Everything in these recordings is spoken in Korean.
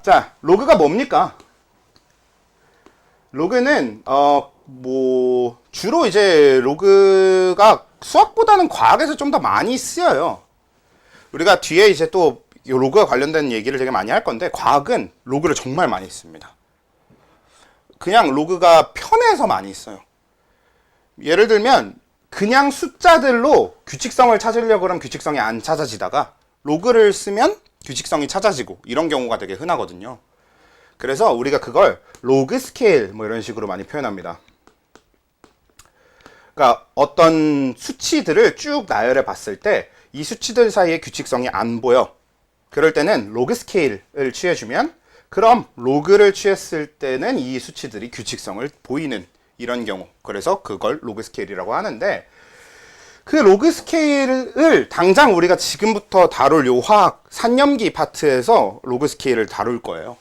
자, 로그가 뭡니까? 로그는 주로 이제 로그가 수학보다는 과학에서 좀 더 많이 쓰여요. 우리가 뒤에 이제 또 로그와 관련된 얘기를 되게 많이 할 건데, 과학은 로그를 정말 많이 씁니다. 그냥 로그가 편해서 많이 써요. 예를 들면 그냥 숫자들로 규칙성을 찾으려고 그러면 규칙성이 안 찾아지다가 로그를 쓰면 규칙성이 찾아지고, 이런 경우가 되게 흔하거든요. 그래서 우리가 그걸 로그 스케일 뭐 이런 식으로 많이 표현합니다. 그러니까 어떤 수치들을 쭉 나열해 봤을 때 이 수치들 사이에 규칙성이 안 보여. 그럴 때는 로그 스케일을 취해주면, 그럼 로그를 취했을 때는 이 수치들이 규칙성을 보이는 이런 경우, 그래서 그걸 로그 스케일이라고 하는데, 그 로그 스케일을 당장 우리가 지금부터 다룰 요 화학 산염기 파트에서 로그 스케일을 다룰 거예요.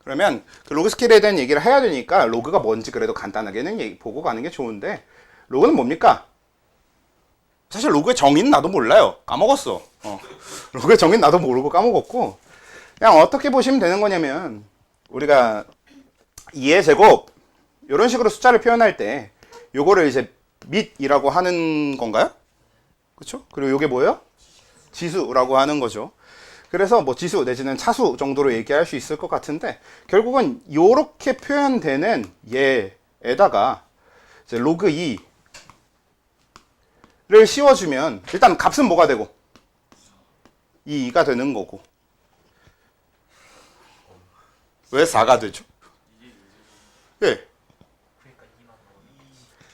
그러면 그 로그 스케일에 대한 얘기를 해야 되니까 로그가 뭔지 그래도 간단하게는 보고 가는 게 좋은데, 로그는 뭡니까? 사실 로그의 정의는 나도 몰라요. 까먹었어. 로그의 정의는 나도 모르고 까먹었고, 그냥 어떻게 보시면 되는 거냐면, 우리가 2의 제곱 이런 식으로 숫자를 표현할 때 요거를 이제 밑이라고 하는 건가요? 그렇죠? 그리고 요게 뭐예요? 지수라고 하는 거죠. 그래서 뭐 지수 내지는 차수 정도로 얘기할 수 있을 것 같은데, 결국은 요렇게 표현되는 얘에다가 이제 로그 2를 씌워주면 일단 값은 뭐가 되고? 2가 되는 거고. 왜 4가 되죠? 예.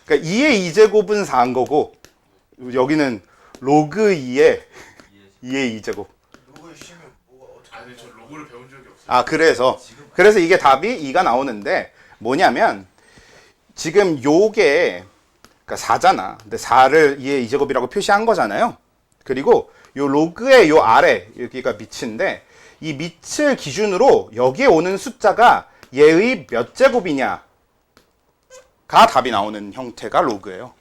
그러니까 2의 2제곱은 4인 거고, 여기는 로그 2의 2제곱. 로그를 쉬면 뭐가 어떻게? 아니 저 로고를 배운 적이 없어요. 아, 그래서 이게 답이 2가 나오는데, 뭐냐면 지금 요게 그러니까 4잖아. 근데 4를 2의 2제곱이라고 표시한 거잖아요. 그리고 요 로그의 요 아래, 여기가 밑인데, 이 밑을 기준으로 여기에 오는 숫자가 얘의 몇 제곱이냐가 답이 나오는 형태가 로그예요.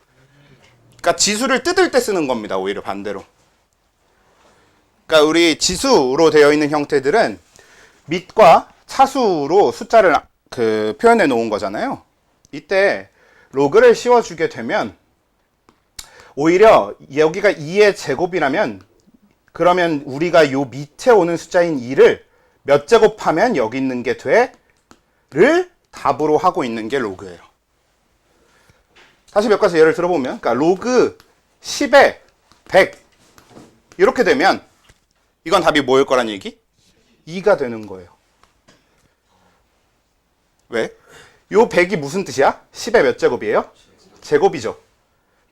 그러니까 지수를 뜯을 때 쓰는 겁니다. 오히려 반대로. 그러니까 우리 지수로 되어 있는 형태들은 밑과 차수로 숫자를 표현해 놓은 거잖아요. 이때 로그를 씌워주게 되면, 오히려 여기가 2의 제곱이라면, 그러면 우리가 요 밑에 오는 숫자인 2를 몇 제곱하면 여기 있는 게 돼?를 답으로 하고 있는 게 로그예요. 다시 몇 가지 예를 들어보면, 그러니까 로그 10에 100 이렇게 되면 이건 답이 뭐일 거란 얘기? 2가 되는 거예요. 왜? 요 100이 무슨 뜻이야? 10의 몇 제곱이에요? 제곱이죠.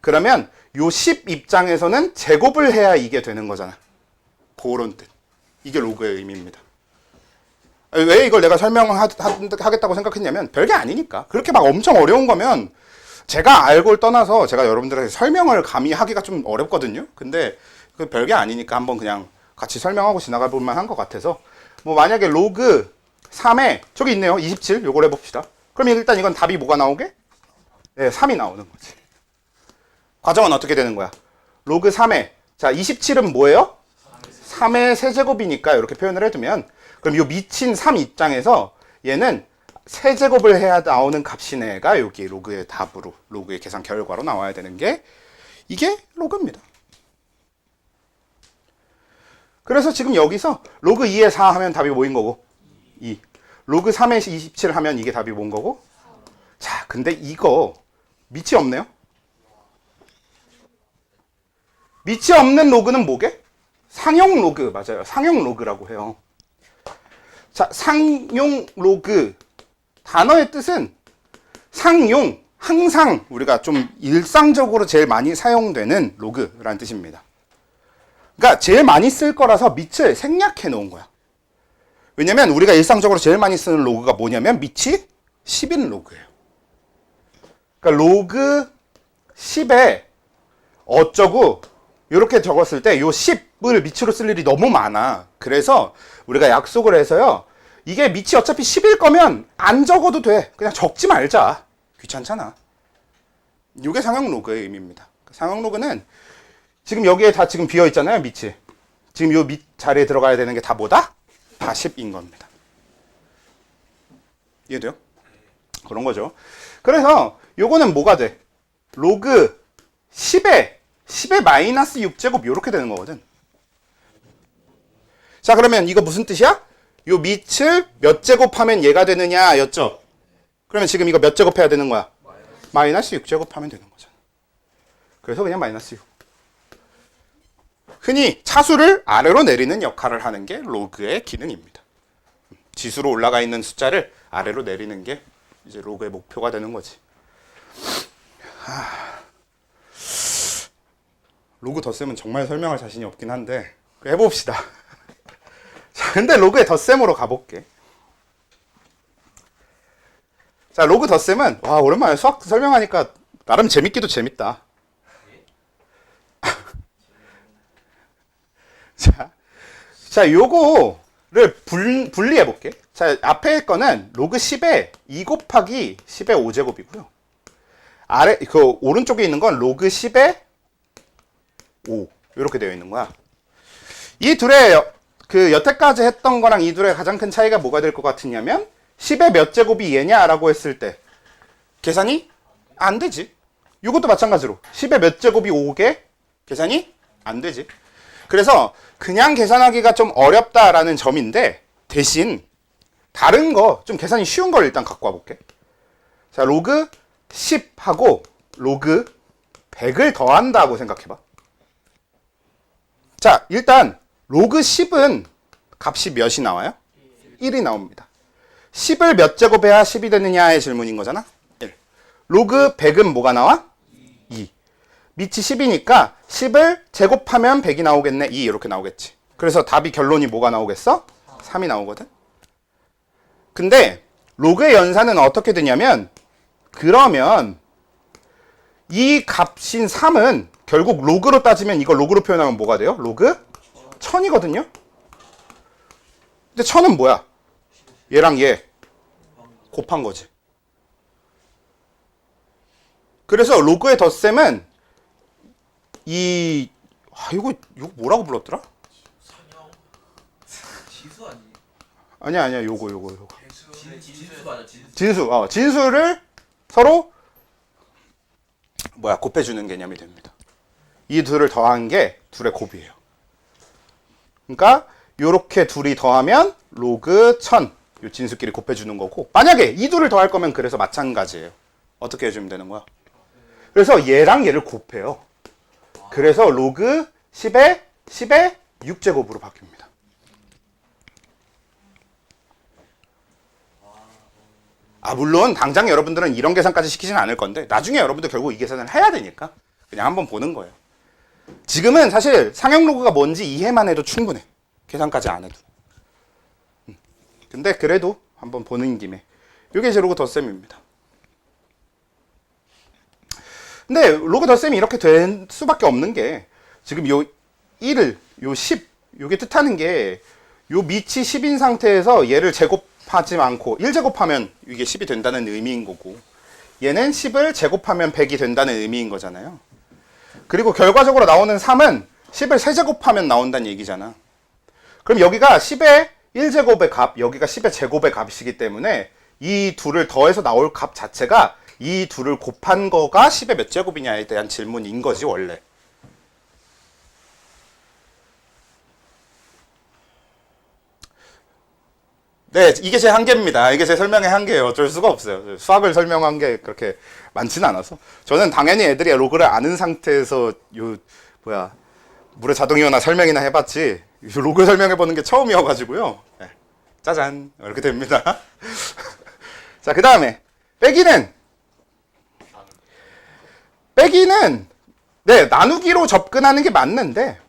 그러면 요 10 입장에서는 제곱을 해야 이게 되는 거잖아. 그런 뜻. 이게 로그의 의미입니다. 왜 이걸 내가 설명하겠다고 생각했냐면, 별게 아니니까. 그렇게 막 엄청 어려운 거면 제가 알고를 떠나서 제가 여러분들한테 설명을 감히 하기가 좀 어렵거든요. 근데 그 별게 아니니까 한번 그냥 같이 설명하고 지나가 볼 만한 것 같아서, 뭐 만약에 로그 3에 저기 있네요. 27. 요걸 해봅시다. 그럼 일단 이건 답이 뭐가 나오게? 네, 3이 나오는 거지. 과정은 어떻게 되는 거야? 로그 3에, 자, 27은 뭐예요? 3의 세제곱이니까 이렇게 표현을 해두면, 그럼 요 밑인 3 입장에서 얘는 세제곱을 해야 나오는 값이네가 여기 로그의 답으로, 로그의 계산 결과로 나와야 되는 게 이게 로그입니다. 그래서 지금 여기서 로그 2에 4 하면 답이 뭐인 거고? 2. 로그 3에 27 하면 이게 답이 뭔 거고? 자, 근데 이거 밑이 없네요? 밑이 없는 로그는 뭐게? 상용 로그, 맞아요. 상용 로그라고 해요. 자, 상용 로그. 단어의 뜻은 상용, 항상 우리가 좀 일상적으로 제일 많이 사용되는 로그라는 뜻입니다. 그러니까 제일 많이 쓸 거라서 밑을 생략해 놓은 거야. 왜냐면 우리가 일상적으로 제일 많이 쓰는 로그가 뭐냐면 밑이 10인 로그예요. 그러니까 로그 10에 어쩌고 이렇게 적었을 때 요 10을 밑으로 쓸 일이 너무 많아. 그래서 우리가 약속을 해서요, 이게 밑이 어차피 10일 거면 안 적어도 돼. 그냥 적지 말자. 귀찮잖아. 이게 상용 로그의 의미입니다. 상용 로그는 지금 여기에 다 지금 비어 있잖아요, 밑이. 지금 요 밑 자리에 들어가야 되는 게 다 뭐다? 다 10인 겁니다. 이해돼요? 그런 거죠. 그래서 요거는 뭐가 돼? 로그 10의 마이너스 6제곱 이렇게 되는 거거든. 자, 그러면 이거 무슨 뜻이야? 요 밑을 몇 제곱하면 얘가 되느냐 였죠? 그러면 지금 이거 몇 제곱해야 되는 거야? 마이너스 6제곱하면 되는 거잖아. 그래서 그냥 마이너스 6. 흔히 차수를 아래로 내리는 역할을 하는 게 로그의 기능입니다. 지수로 올라가 있는 숫자를 아래로 내리는 게 이제 로그의 목표가 되는 거지. 로그 덧셈은 정말 설명할 자신이 없긴 한데 해봅시다. 자, 근데 로그의 덧셈으로 가볼게. 자, 로그 덧셈은 와, 오랜만에 수학 설명하니까 나름 재밌기도 재밌다. 자, 요거를 분리해 볼게. 자, 앞에 거는 로그 10에 2 곱하기 10의 5제곱이고요. 아래 그 오른쪽에 있는 건 로그 10에 5 이렇게 되어 있는 거야. 이 둘의 그 여태까지 했던 거랑 이 둘의 가장 큰 차이가 뭐가 될 것 같으냐면 10의 몇 제곱이 얘냐라고 했을 때 계산이 안 되지. 이것도 마찬가지로 10의 몇 제곱이 5개 계산이 안 되지. 그래서 그냥 계산하기가 좀 어렵다라는 점인데 대신 다른 거 좀 계산이 쉬운 걸 일단 갖고 와볼게. 자, 로그 10하고 로그 100을 더한다고 생각해봐. 자, 일단 로그 10은 값이 몇이 나와요? 1이 나옵니다. 10을 몇 제곱해야 10이 되느냐의 질문인 거잖아. 1. 로그 100은 뭐가 나와? 2. 밑이 10이니까 10을 제곱하면 100이 나오겠네. 2 이렇게 나오겠지. 그래서 답이 결론이 뭐가 나오겠어? 3이 나오거든. 근데 로그의 연산은 어떻게 되냐면 그러면 이 값인 3은 결국 로그로 따지면 이걸 로그로 표현하면 뭐가 돼요? 로그 1000이거든요. 근데 1000은 뭐야? 얘랑 얘 곱한 거지. 그래서 로그의 덧셈은 이거 뭐라고 불렀더라? 지수 아니? 아니야 요거 진수 맞아, 진수. 진수를 서로 곱해주는 개념이 됩니다. 이 둘을 더한 게 둘의 곱이에요. 그러니까 요렇게 둘이 더하면 로그 1000 요 진수끼리 곱해주는 거고, 만약에 이 둘을 더할 거면 그래서 마찬가지예요. 어떻게 해주면 되는 거야? 그래서 얘랑 얘를 곱해요. 그래서 로그 10의 6제곱으로 바뀝니다. 물론 당장 여러분들은 이런 계산까지 시키지는 않을 건데 나중에 여러분들 결국 이 계산을 해야 되니까 그냥 한번 보는 거예요. 지금은 사실 상형 로그가 뭔지 이해만 해도 충분해. 계산까지 안 해도. 근데 그래도 한번 보는 김에 이게 제 로그 덧셈입니다. 근데 로그 덧셈이 이렇게 될 수밖에 없는 게 지금 요 1을 요 10 요게 뜻하는 게 요 밑이 10인 상태에서 얘를 제곱하지 않고 1제곱하면 이게 10이 된다는 의미인 거고, 얘는 10을 제곱하면 100이 된다는 의미인 거잖아요. 그리고 결과적으로 나오는 3은 10을 세제곱하면 나온다는 얘기잖아. 그럼 여기가 10의 1제곱의 값, 여기가 10의 제곱의 값이기 때문에 이 둘을 더해서 나올 값 자체가 이 둘을 곱한 거가 10의 몇 제곱이냐에 대한 질문인 거지 원래. 네, 이게 제 한계입니다. 이게 제 설명의 한계예요. 어쩔 수가 없어요. 수학을 설명한 게 그렇게 많지는 않아서. 저는 당연히 애들이 로그를 아는 상태에서 물의 자동이어나 설명이나 해봤지 로그 설명해보는 게 처음이어가지고요. 네, 짜잔 이렇게 됩니다. 자, 그 다음에 빼기는 네, 나누기로 접근하는 게 맞는데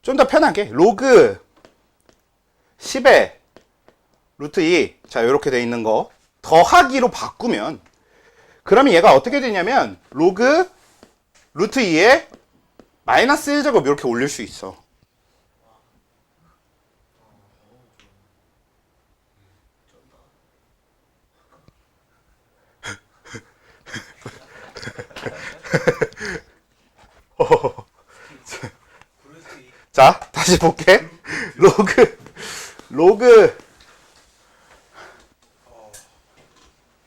좀 더 편하게 로그 10의 루트 2 자 이렇게 돼 있는 거 더하기로 바꾸면 그러면 얘가 어떻게 되냐면 로그 루트 2에 마이너스 1제곱 이렇게 올릴 수 있어. 자, 다시 볼게. 로그.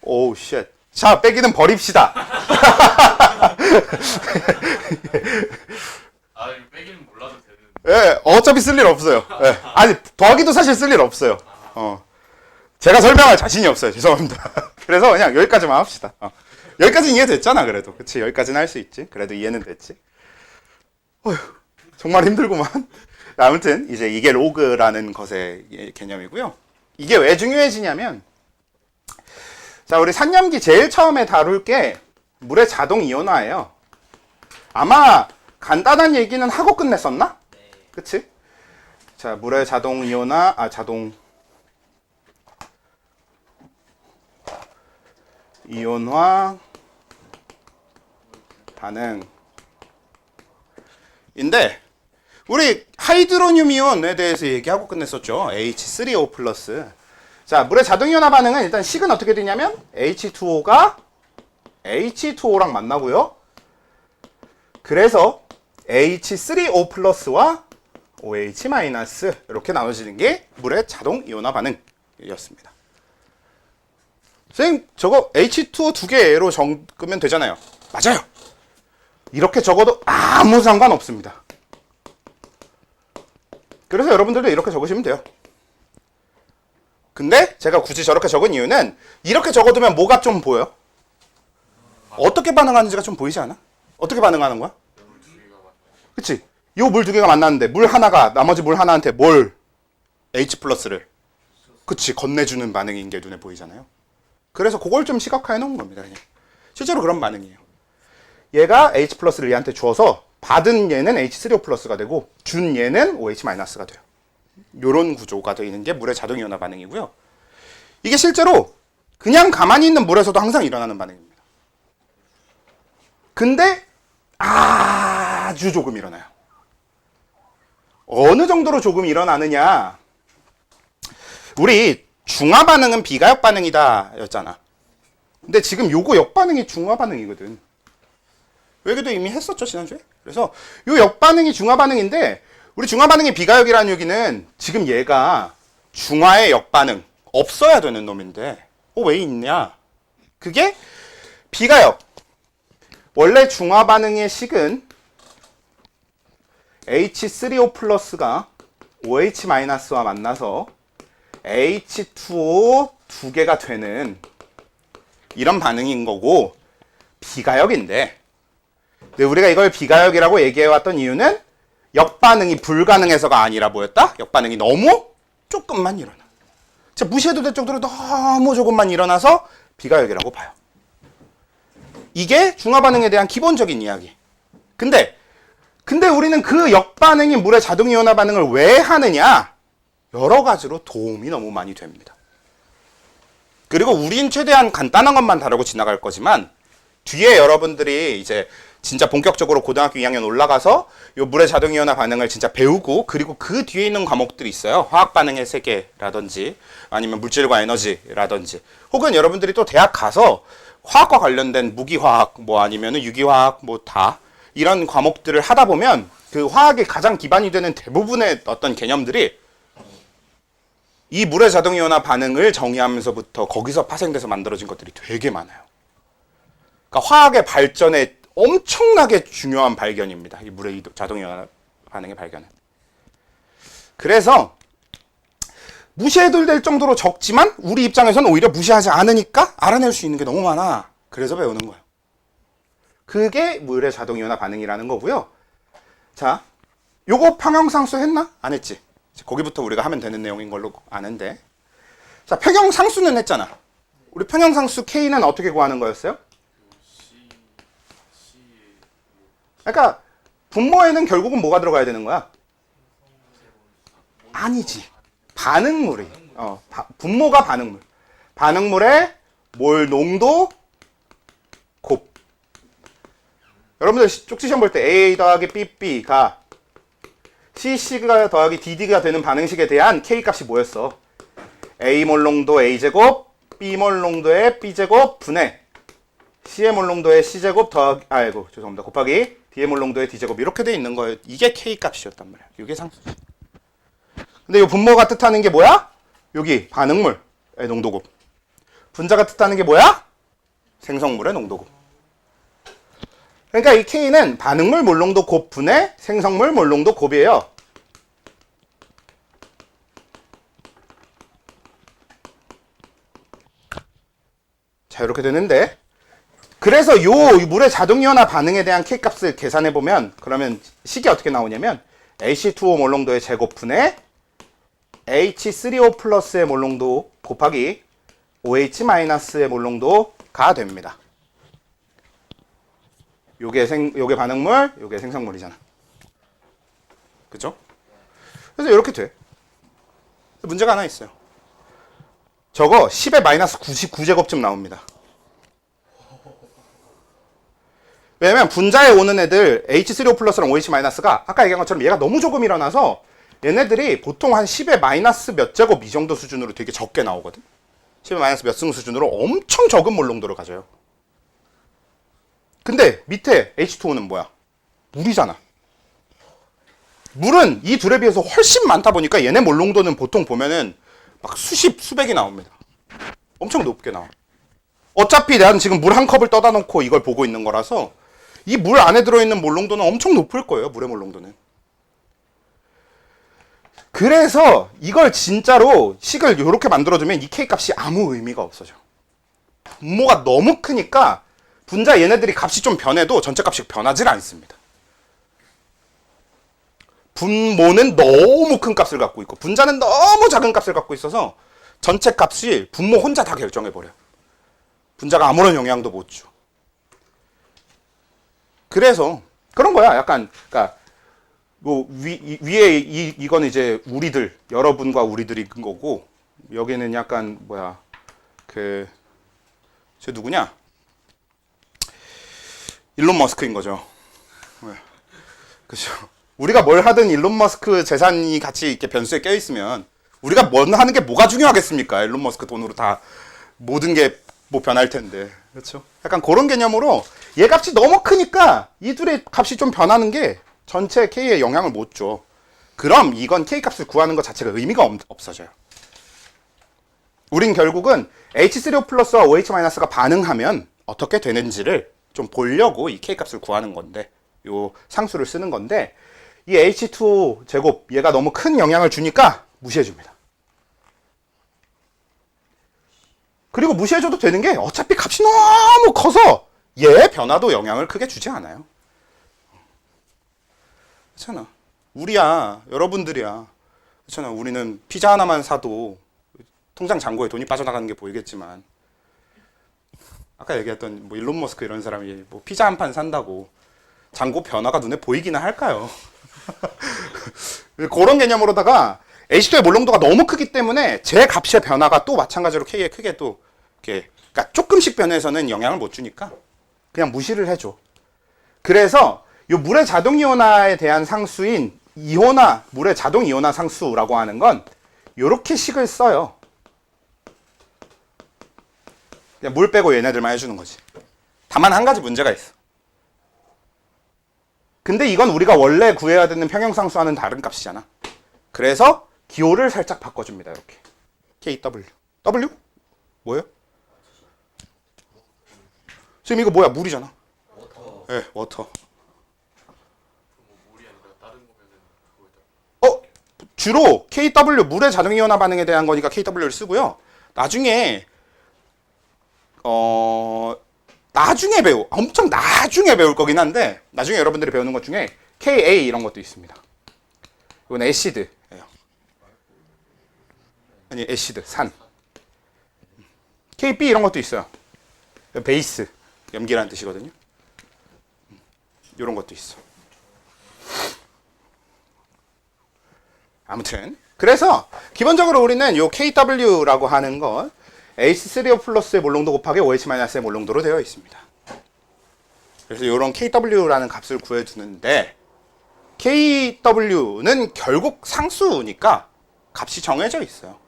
오우, 쉣. 자, 빼기는 버립시다. 아 이거 빼기는 몰라도 되는. 예, 어차피 쓸 일 없어요. 예. 아니, 더하기도 사실 쓸 일 없어요. 제가 설명할 자신이 없어요. 죄송합니다. 그래서 그냥 여기까지만 합시다. 여기까지는 이해됐잖아, 그래도. 그치, 여기까지는 할 수 있지. 그래도 이해는 됐지. 어휴, 정말 힘들구만. 아무튼, 이제 이게 로그라는 것의 개념이고요. 이게 왜 중요해지냐면, 자, 우리 산염기 제일 처음에 다룰 게 물의 자동 이온화예요. 아마 간단한 얘기는 하고 끝냈었나? 그치? 자, 물의 자동 이온화, 자동 이온화 반응인데, 우리 하이드로늄 이온에 대해서 얘기하고 끝냈었죠. H3O 플러스. 자, 물의 자동 이온화 반응은 일단 식은 어떻게 되냐면 H2O가 H2O랑 만나고요. 그래서 H3O 플러스와 OH 마이너스 이렇게 나눠지는 게 물의 자동 이온화 반응이었습니다. 선생님, 저거 H2O 두 개로 적으면 되잖아요. 맞아요. 이렇게 적어도 아무 상관없습니다. 그래서 여러분들도 이렇게 적으시면 돼요. 근데 제가 굳이 저렇게 적은 이유는 이렇게 적어두면 뭐가 좀 보여? 어떻게 반응하는지가 좀 보이지 않아? 어떻게 반응하는 거야? 그치? 요 물 두 개가 만났는데 물 하나가 나머지 물 하나한테 뭘 H 플러스를 그치 건네주는 반응인 게 눈에 보이잖아요. 그래서 그걸 좀 시각화해 놓은 겁니다. 그냥. 실제로 그런 반응이에요. 얘가 H 플러스를 얘한테 주어서 받은 얘는 H3O 플러스가 되고 준 얘는 OH 마이너스가 돼요. 요런 구조가 되어 있는 게 물의 자동 이온화 반응이고요. 이게 실제로 그냥 가만히 있는 물에서도 항상 일어나는 반응입니다. 근데 아주 조금 일어나요. 어느 정도로 조금 일어나느냐? 우리 중화 반응은 비가역 반응이다 였잖아. 근데 지금 요거 역반응이 중화 반응이거든. 여기도 이미 했었죠, 지난주에. 그래서 요 역반응이 중화 반응인데 우리 중화 반응이 비가역이라는 얘기는 지금 얘가 중화의 역반응 없어야 되는 놈인데 왜 있냐? 그게 비가역. 원래 중화 반응의 식은 H3O 플러스가 OH 마이너스와 만나서 H2O 두 개가 되는 이런 반응인 거고 비가역인데, 근데 우리가 이걸 비가역이라고 얘기해왔던 이유는 역반응이 불가능해서가 아니라 뭐였다? 역반응이 너무 조금만 일어나. 진짜 무시해도 될 정도로 너무 조금만 일어나서 비가역이라고 봐요. 이게 중화반응에 대한 기본적인 이야기. 근데 우리는 그 역반응인 물의 자동이온화 반응을 왜 하느냐? 여러 가지로 도움이 너무 많이 됩니다. 그리고 우린 최대한 간단한 것만 다루고 지나갈 거지만 뒤에 여러분들이 이제 진짜 본격적으로 고등학교 2학년 올라가서 요 물의 자동이온화 반응을 진짜 배우고, 그리고 그 뒤에 있는 과목들이 있어요. 화학 반응의 세계라든지 아니면 물질과 에너지라든지, 혹은 여러분들이 또 대학 가서 화학과 관련된 무기화학 뭐 아니면은 유기화학 뭐 다 이런 과목들을 하다 보면 그 화학의 가장 기반이 되는 대부분의 어떤 개념들이 이 물의 자동이온화 반응을 정의하면서부터 거기서 파생돼서 만들어진 것들이 되게 많아요. 그러니까 화학의 발전에 엄청나게 중요한 발견입니다. 이 물의 자동이온화 반응의 발견은. 그래서 무시해도 될 정도로 적지만 우리 입장에서는 오히려 무시하지 않으니까 알아낼 수 있는 게 너무 많아. 그래서 배우는 거예요. 그게 물의 자동이온화 반응이라는 거고요. 자, 요거 평형상수 했나? 안 했지? 거기부터 우리가 하면 되는 내용인 걸로 아는데, 자, 평형상수는 했잖아. 우리 평형상수 K는 어떻게 구하는 거였어요? 그러니까 분모에는 결국은 뭐가 들어가야 되는 거야? 아니지. 반응물이. 분모가 반응물. 반응물의 몰 농도 곱. 여러분들 쪽지 시험 볼 때 A 더하기 BB가 CC가 더하기 DD가 되는 반응식에 대한 K 값이 뭐였어? A몰 농도 A제곱, B몰 농도의 B제곱 분의 C의 몰 농도의 C제곱 더하기, 죄송합니다. 곱하기 D의 몰롱도의 D제곱 이렇게 돼 있는 거예요. 이게 K 값이었단 말이야. 이게 상수지. 근데 이 분모가 뜻하는 게 뭐야? 여기 반응물의 농도곱. 분자가 뜻하는 게 뭐야? 생성물의 농도곱. 그러니까 이 K는 반응물 몰롱도 곱분의 생성물 몰롱도 곱이에요. 자, 이렇게 되는데, 그래서 요 물의 자동이온화 반응에 대한 K 값을 계산해 보면, 그러면 식이 어떻게 나오냐면 H2O 몰롱도의 제곱분의 H3O 플러스의 몰롱도 곱하기 OH 마이너스의 몰롱도가 됩니다. 요게 반응물, 요게 생성물이잖아. 그죠? 그래서 이렇게 돼. 문제가 하나 있어요. 저거 10의 마이너스 99제곱쯤 나옵니다. 왜냐면 분자에 오는 애들 H3O 플러스랑 OH 마이너스가 아까 얘기한 것처럼 얘가 너무 조금 일어나서 얘네들이 보통 한 10의 마이너스 몇 제곱 이 정도 수준으로 되게 적게 나오거든. 10의 마이너스 몇 승 수준으로 엄청 적은 몰롱도를 가져요. 근데 밑에 H2O는 뭐야? 물이잖아. 물은 이 둘에 비해서 훨씬 많다 보니까 얘네 몰롱도는 보통 보면은 막 수십, 수백이 나옵니다. 엄청 높게 나와. 어차피 난 지금 물 한 컵을 떠다 놓고 이걸 보고 있는 거라서 이 물 안에 들어있는 몰롱도는 엄청 높을 거예요. 물의 몰롱도는. 그래서 이걸 진짜로 식을 이렇게 만들어주면 이 K 값이 아무 의미가 없어져. 분모가 너무 크니까 분자 얘네들이 값이 좀 변해도 전체 값이 변하지 않습니다. 분모는 너무 큰 값을 갖고 있고 분자는 너무 작은 값을 갖고 있어서 전체 값이 분모 혼자 다 결정해버려. 분자가 아무런 영향도 못 줘. 그래서 그런 거야. 약간 그러니까 뭐 위에 이건 이제 우리들 여러분과 우리들이 큰 거고 여기는 약간 뭐야 쟤 누구냐? 일론 머스크인 거죠. 그죠? 우리가 뭘 하든 일론 머스크 재산이 같이 이렇게 변수에 껴 있으면 우리가 뭘 하는 게 뭐가 중요하겠습니까? 일론 머스크 돈으로 다 모든 게 뭐 변할 텐데. 그렇죠? 약간 그런 개념으로 얘 값이 너무 크니까 이 둘의 값이 좀 변하는 게 전체 K에 영향을 못 줘. 그럼 이건 K 값을 구하는 것 자체가 의미가 없어져요. 우린 결국은 H3O 플러스와 OH 마이너스가 반응하면 어떻게 되는지를 좀 보려고 이 K 값을 구하는 건데, 요 상수를 쓰는 건데, 이 H2O 제곱 얘가 너무 큰 영향을 주니까 무시해줍니다. 그리고 무시해줘도 되는 게 어차피 값이 너무 커서 얘 변화도 영향을 크게 주지 않아요. 그렇잖아. 우리야, 여러분들이야. 그렇잖아. 우리는 피자 하나만 사도 통장 잔고에 돈이 빠져나가는 게 보이겠지만, 아까 얘기했던 뭐 일론 머스크 이런 사람이 뭐 피자 한 판 산다고 잔고 변화가 눈에 보이기는 할까요? 그런 개념으로다가 H2의 몰롱도가 너무 크기 때문에 제 값의 변화가 또 마찬가지로 K에 크게 또 이렇게 그러니까 조금씩 변해서는 영향을 못 주니까 그냥 무시를 해줘. 그래서 이 물의 자동 이온화에 대한 상수인 이온화, 물의 자동 이온화 상수라고 하는 건 이렇게 식을 써요. 그냥 물 빼고 얘네들만 해주는 거지. 다만 한 가지 문제가 있어. 근데 이건 우리가 원래 구해야 되는 평형상수와는 다른 값이잖아. 그래서 기호를 살짝 바꿔줍니다. 이렇게 KW. W? 뭐예요? 지금 이거 뭐야? 물이잖아. 워터. 네, 워터. 물이 아니라 다른 거면은 그거다. 주로 KW, 물의 자동이온화 반응에 대한 거니까 KW를 쓰고요. 나중에 엄청 나중에 배울 거긴 한데 나중에 여러분들이 배우는 것 중에 KA 이런 것도 있습니다. 이건 애시드예요. 아니 애시드, 산. KB 이런 것도 있어요. 베이스, 염기라는 뜻이거든요. 이런 것도 있어. 아무튼 그래서 기본적으로 우리는 요 KW라고 하는 건 H3O 플러스의 몰롱도 곱하기 OH-의 몰롱도로 되어 있습니다. 그래서 이런 KW라는 값을 구해주는데 KW는 결국 상수니까 값이 정해져 있어요.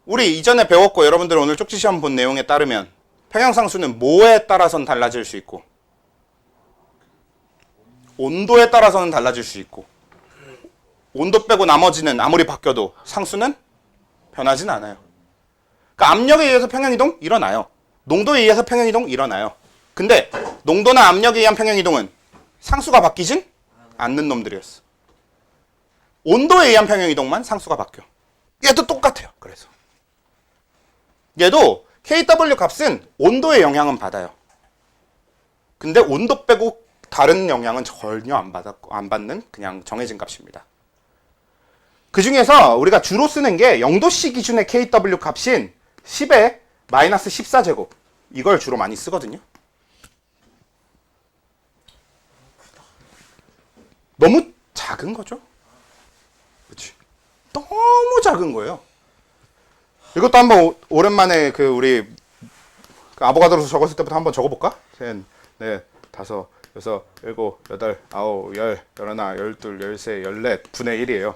우리 이전에 배웠고 여러분들 오늘 쪽지 시험 본 내용에 따르면 평형상수는 뭐에 따라선 달라질 수 있고 온도에 따라서는 달라질 수 있고 온도 빼고 나머지는 아무리 바뀌어도 상수는 변하진 않아요. 그러니까 압력에 의해서 평형이동 일어나요. 농도에 의해서 평형이동 일어나요. 근데 농도나 압력에 의한 평형이동은 상수가 바뀌진 않는 놈들이었어. 온도에 의한 평형이동만 상수가 바뀌어. 얘도 똑같아요. 그래서 얘도 kW 값은 온도의 영향은 받아요. 근데 온도 빼고 다른 영향은 전혀 안 받는 그냥 정해진 값입니다. 그 중에서 우리가 주로 쓰는 게 0도씨 기준의 kW 값인 10의 마이너스 14제곱. 이걸 주로 많이 쓰거든요. 너무 작은 거죠? 그렇지? 너무 작은 거예요. 이것도 한번 오랜만에 그 우리 아보가드로서 적었을 때부터 한번 적어볼까? 셋, 넷, 다섯, 여섯, 일곱, 여덟, 아홉, 열, 열하나, 열둘, 열세, 열넷 분의 1이에요.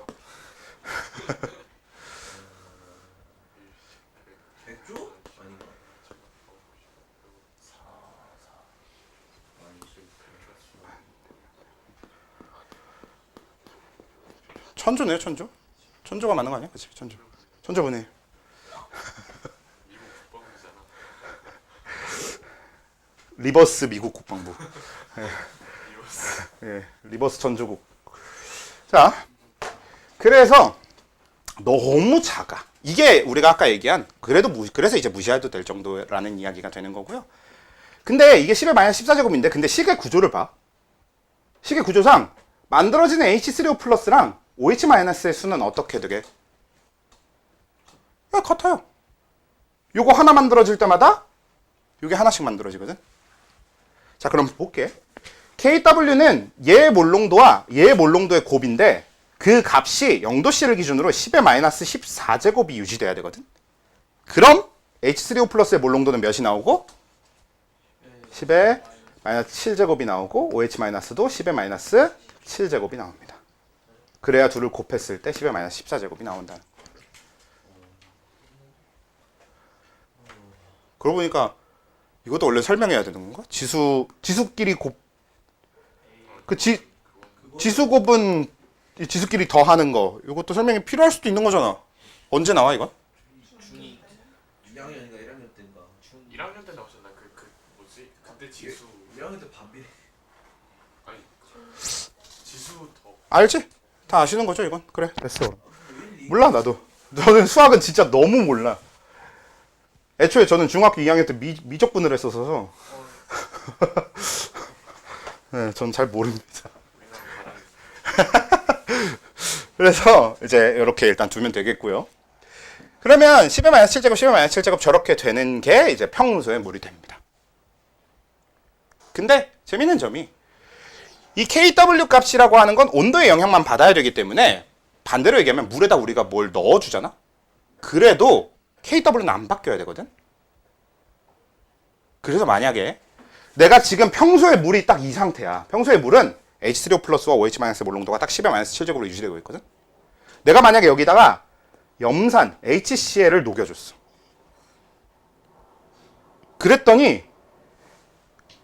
백조? 아닌가? 천조네요, 천조. 천조가 맞는 거 아니야? 그치, 천조. 천조 분의 1. 리버스 미국 국방부. 예, 리버스 전조국. 자, 그래서 너무 작아. 이게 우리가 아까 얘기한 그래서 이제 무시해도 될 정도라는 이야기가 되는 거고요. 근데 이게 10의 마이너스 14제곱인데 근데 식의 구조를 봐. 식의 구조상 만들어지는 H3O 플러스랑 OH 마이너스의 수는 어떻게 되게? 같아요. 요거 하나 만들어질 때마다 요게 하나씩 만들어지거든. 자, 그럼 볼게. KW는 얘의 몰농도와 얘의 몰농도의 곱인데 그 값이 0도씨를 기준으로 10의 마이너스 14제곱이 유지돼야 되거든. 그럼 H3O 플러스의 몰농도는 몇이 나오고 10의 마이너스 7제곱이 나오고 OH 마이너스도 10의 마이너스 7제곱이 나옵니다. 그래야 둘을 곱했을 때 10의 마이너스 14제곱이 나온다는. 그러고 보니까 이것도 원래 설명해야 되는 건가? 지수끼리 지수곱은 이 지수끼리 더하는 거. 이것도 설명이 필요할 수도 있는 거잖아. 언제 나와 이건? 중2 2학년인가 1학년 때인가 1학년 때 나오셨나? 뭐지? 그때 지수 1학년 때 반비 아니 지수 더 알지? 다 아시는 거죠 이건? 그래 됐어. 몰라 나도. 저는 수학은 진짜 너무 몰라. 애초에 저는 중학교 2학년 때 미적분을 했었어서 네, 전 잘 모릅니다. 그래서 이제 이렇게 일단 두면 되겠고요. 그러면 10의 마이너스 7제곱, 10의 마이너스 7제곱 저렇게 되는 게 이제 평소의 물이 됩니다. 근데 재밌는 점이 이 KW 값이라고 하는 건 온도의 영향만 받아야 되기 때문에 반대로 얘기하면 물에다 우리가 뭘 넣어주잖아? 그래도 KW는 안 바뀌어야 되거든? 그래서 만약에 내가 지금 평소에 물이 딱 이 상태야. 평소에 물은 H3O 플러스와 OH 마이너스 몰농도가 딱 10의 마이너스 7제곱으로 유지되고 있거든? 내가 만약에 여기다가 염산 HCl을 녹여줬어. 그랬더니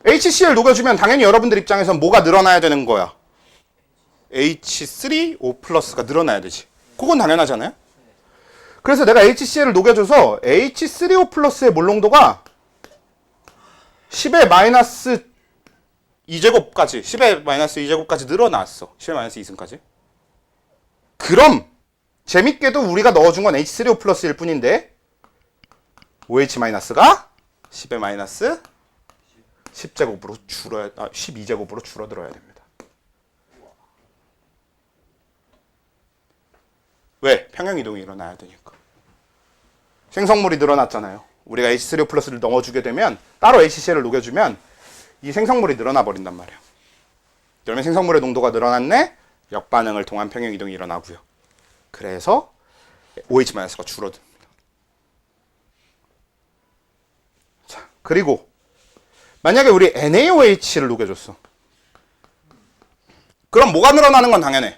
HCl 녹여주면 당연히 여러분들 입장에선 뭐가 늘어나야 되는 거야? H3O 플러스가 늘어나야 되지. 그건 당연하잖아요? 그래서 내가 HCl을 녹여줘서 H3O 플러스의 몰농도가 10의 마이너스 2제곱까지 10의 마이너스 2제곱까지 늘어났어. 10의 마이너스 2승까지. 그럼 재밌게도 우리가 넣어준 건 H3O 플러스일 뿐인데 OH 마이너스가 10의 마이너스 10제곱으로 12제곱으로 줄어들어야 됩니다. 왜? 평형이동이 일어나야 되니까. 생성물이 늘어났잖아요. 우리가 H3O 플러스를 넣어주게 되면 따로 HCl을 녹여주면 이 생성물이 늘어나 버린단 말이에요. 그러면 생성물의 농도가 늘어났네? 역반응을 통한 평형이동이 일어나고요. 그래서 OH-가 줄어듭니다. 자, 그리고 만약에 우리 NaOH를 녹여줬어. 그럼 뭐가 늘어나는 건 당연해.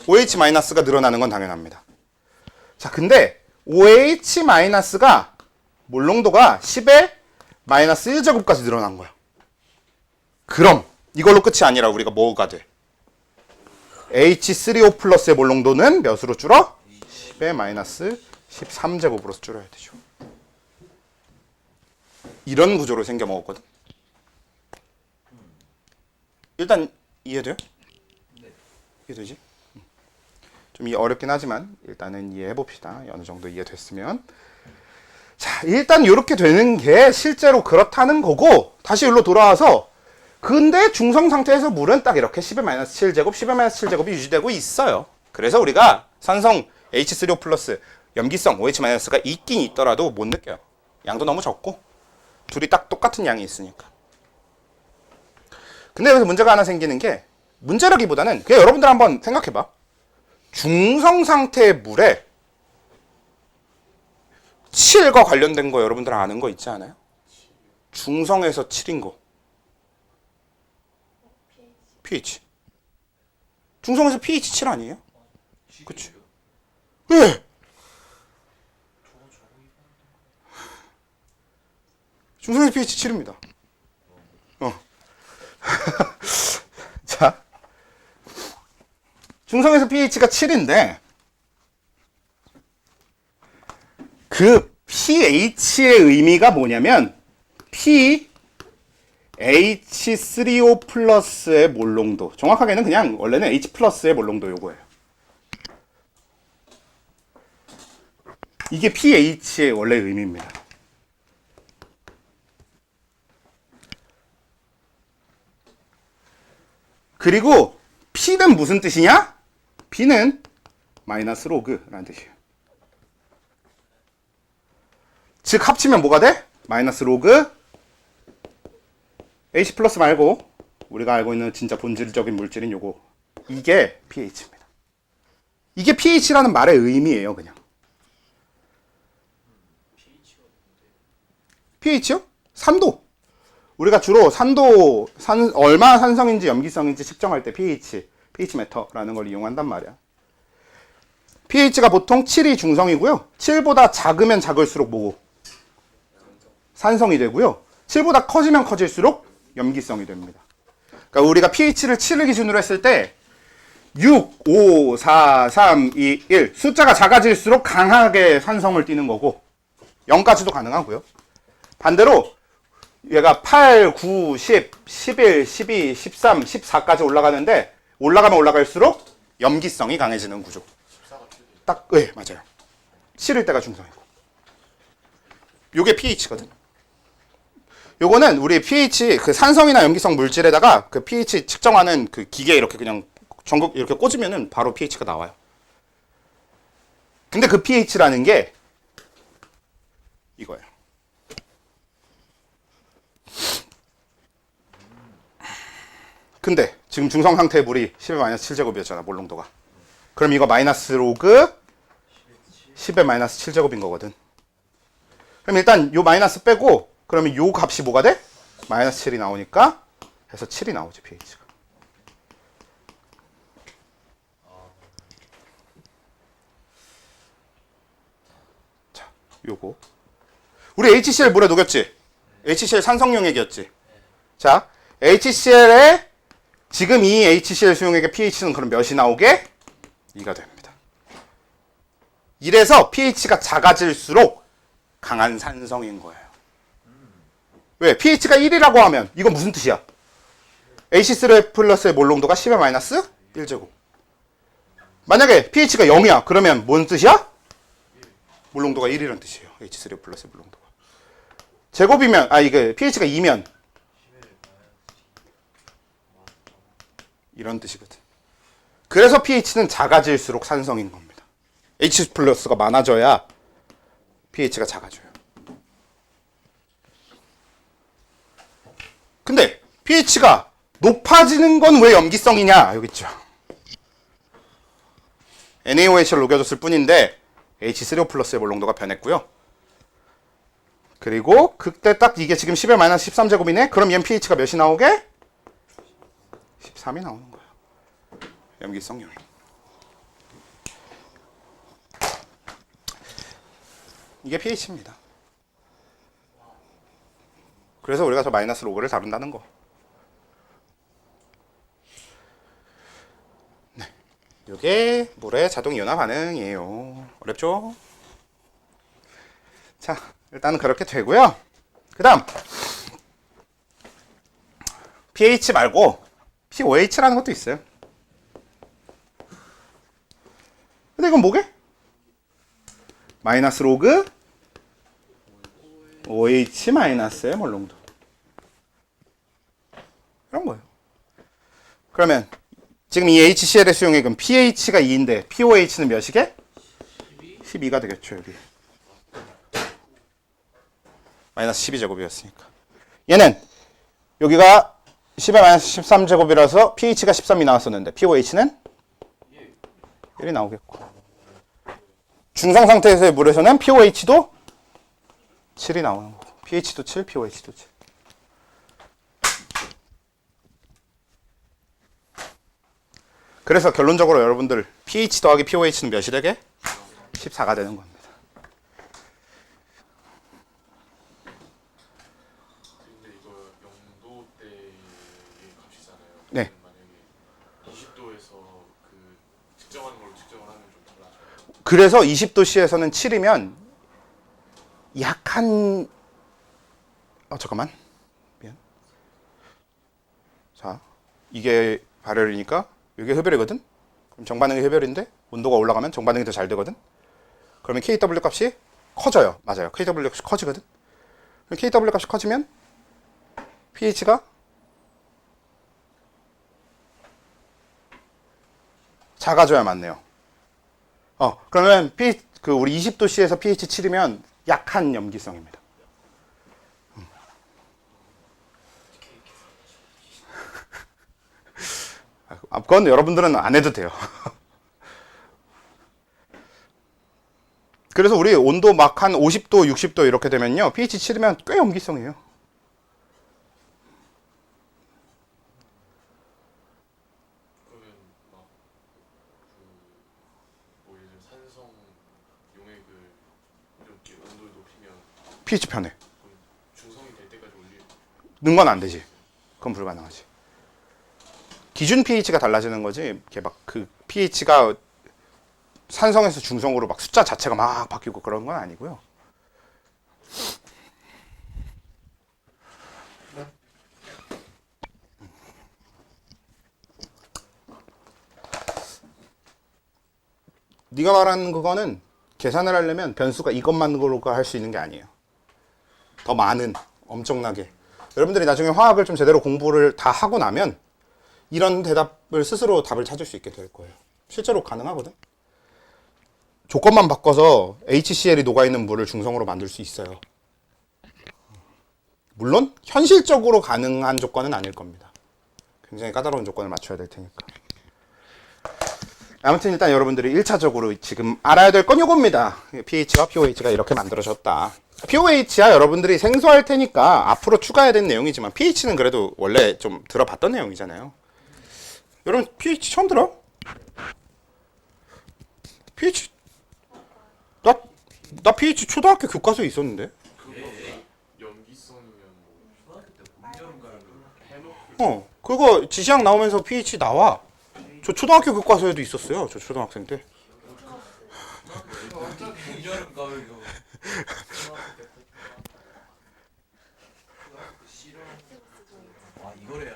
OH-가 늘어나는 건 당연합니다. 자, 근데 OH-가 몰농도가 10의 마이너스 1제곱까지 늘어난 거야. 그럼 이걸로 끝이 아니라 우리가 뭐가 돼? H3O 플러스의 몰 농도는 몇으로 줄어? 10의 마이너스 13제곱으로 줄여야 되죠. 이런 구조로 생겨 먹었거든. 일단 이해돼요? 이해되지? 좀 어렵긴 하지만 일단은 이해해 봅시다. 어느 정도 이해됐으면. 자, 일단 이렇게 되는 게 실제로 그렇다는 거고, 다시 여기로 돌아와서 근데 중성 상태에서 물은 딱 이렇게 10의 마이너스 7제곱, 10의 마이너스 7제곱이 유지되고 있어요. 그래서 우리가 산성 H3O 플러스 염기성 OH 마이너스가 있긴 있더라도 못 느껴요. 양도 너무 적고 둘이 딱 똑같은 양이 있으니까. 근데 여기서 문제가 하나 생기는 게, 문제라기보다는 그냥 여러분들 한번 생각해봐. 중성 상태의 물에 7과 관련된 거 여러분들 아는 거 있지 않아요? 중성에서 7인 거. pH. 중성에서 pH 7 아니에요? 그치? 왜? 중성에서 pH 7입니다. 자, 중성에서 pH가 7인데 그 pH의 의미가 뭐냐면 H3O 플러스의 몰농도, 정확하게는 그냥 원래는 H 플러스의 몰농도 요거예요. 이게 pH의 원래 의미입니다. 그리고 P는 무슨 뜻이냐? P는 마이너스 로그라는 뜻이에요. 즉 합치면 뭐가 돼? 마이너스 로그 H 플러스 말고 우리가 알고 있는 진짜 본질적인 물질인 요거. 이게 pH입니다. 이게 pH라는 말의 의미예요, 그냥. pH요? 산도. 우리가 주로 산도, 얼마나 산성인지 염기성인지 측정할 때 pH 메터라는 걸 이용한단 말이야. pH가 보통 7이 중성이고요. 7보다 작으면 작을수록 뭐고? 산성이 되고요. 7보다 커지면 커질수록 염기성이 됩니다. 그러니까 우리가 pH를 7을 기준으로 했을 때 6, 5, 4, 3, 2, 1 숫자가 작아질수록 강하게 산성을 띠는 거고 0까지도 가능하고요. 반대로 얘가 8, 9, 10, 11, 12, 13, 14까지 올라가는데 올라가면 올라갈수록 염기성이 강해지는 구조. 딱, 네, 맞아요. 7일 때가 중성이고. 요게 pH거든. 요거는 우리 pH, 그 산성이나 염기성 물질에다가 그 pH 측정하는 그 기계에 이렇게 그냥 전극 이렇게 꽂으면은 바로 pH가 나와요. 근데 그 pH라는 게 이거예요. 근데 지금 중성 상태의 물이 10의 마이너스 7제곱이었잖아, 몰농도가. 그럼 이거 마이너스 로그 10의 마이너스 7제곱인 거거든. 그럼 일단 요 마이너스 빼고 그러면 요 값이 뭐가 돼? 마이너스 7이 나오니까 해서 7이 나오지, pH가. 자, 요거. 우리 HCl 물에 녹였지? HCl 산성용액이었지? 자, HCl에 지금 이 HCl 수용액의 pH는 그럼 몇이 나오게? 2가 됩니다. 이래서 pH가 작아질수록 강한 산성인 거예요. 왜? pH가 1이라고 하면 이건 무슨 뜻이야? H3O 플러스의 몰농도가 10의 마이너스 1제곱. 만약에 pH가 0이야. 그러면 뭔 뜻이야? 몰농도가 1이라는 뜻이에요. H3O 플러스의 몰농도가. 제곱이면, 이게 pH가 2면 이런 뜻이거든. 그래서 pH는 작아질수록 산성인 겁니다. H 플러스가 많아져야 pH가 작아져요. 근데 pH가 높아지는 건 왜 염기성이냐? 여기 있죠. NaOH를 녹여줬을 뿐인데 H3O 플러스의 몰농도가 변했고요. 그리고 그때 딱 이게 지금 10의 마이너스 13제곱이네? 그럼 얘는 pH가 몇이 나오게? 13이 나오는 거예요. 염기성용이. 이게 pH입니다. 그래서 우리가 저 마이너스 로그를 다룬다는 거. 이게 물의 자동 이온화 반응이에요. 어렵죠? 자, 일단은 그렇게 되고요. 그 다음 pH 말고 pOH라는 것도 있어요. 근데 이건 뭐게? 마이너스 로그 OH 마이너스의 몰농도 이런 거예요. 그러면 지금 이 HCl의 수용액은 pH가 2인데 pOH는 몇이게? 12가 되겠죠. 여기 마이너스 12제곱이었으니까 얘는 여기가 10의 마이너스 13제곱이라서 pH가 13이 나왔었는데 pOH는 1이 나오겠고 중상 상태에서의 물에서는 pOH도 7이 나오는 거고 pH도 7, pOH도 7. 그래서 결론적으로 여러분들 pH 더하기 pOH는 몇이 되게? 14가 되는 겁니다. 근데 이거 0도대의 값이잖아요. 네. 만약에 20도에서 그 측정하는 걸로 측정을 하면 좀 달라져요. 그래서 20도 C에서는 7이면 약한 잠깐만 미안. 자 이게 발열이니까 이게 흡열이거든. 그럼 정반응이 흡열인데 온도가 올라가면 정반응이 더 잘 되거든. 그러면 KW 값이 커져요. 맞아요. KW 값이 커지거든. 그럼 KW 값이 커지면 pH가 작아져야 맞네요. 그러면 우리 20도 C에서 pH 7이면 약한 염기성입니다. 그건 여러분들은 안 해도 돼요. 그래서 우리 온도 막 한 50도, 60도 이렇게 되면요. pH 7이면 꽤 염기성이에요. 그러면 막 뭐 예를 들면 산성 용액을 이렇게 온도를 높이면 pH 편해. 거의 중성이 될 때까지 올릴 는 건 안 되지. 그건 불가능하지. 기준 pH가 달라지는 거지. 이렇게 막 그 pH가 산성에서 중성으로 막 숫자 자체가 막 바뀌고 그런 건 아니고요. 네가 말하는 그거는 계산을 하려면 변수가 이것만으로 할 수 있는 게 아니에요. 더 많은, 엄청나게. 여러분들이 나중에 화학을 좀 제대로 공부를 다 하고 나면 이런 대답을 스스로 답을 찾을 수 있게 될 거예요. 실제로 가능하거든. 조건만 바꿔서 HCl이 녹아있는 물을 중성으로 만들 수 있어요. 물론 현실적으로 가능한 조건은 아닐 겁니다. 굉장히 까다로운 조건을 맞춰야 될 테니까. 아무튼 일단 여러분들이 1차적으로 지금 알아야 될 건 이겁니다. pH와 pOH가 이렇게 만들어졌다. pOH야 여러분들이 생소할 테니까 앞으로 추가해야 되는 내용이지만 pH는 그래도 원래 좀 들어봤던 내용이잖아요. 여러분 pH 처음 들어? pH 나 pH 초등학교 교과서에 있었는데. 염기성이면 뭐 초등학교 때 봄여름 가는 거 해놓고 그거 지시학 나오면서 pH 나와. 저 초등학교 교과서에도 있었어요. 저 초등학생 때. 봄여름 가을 겨울 이거래야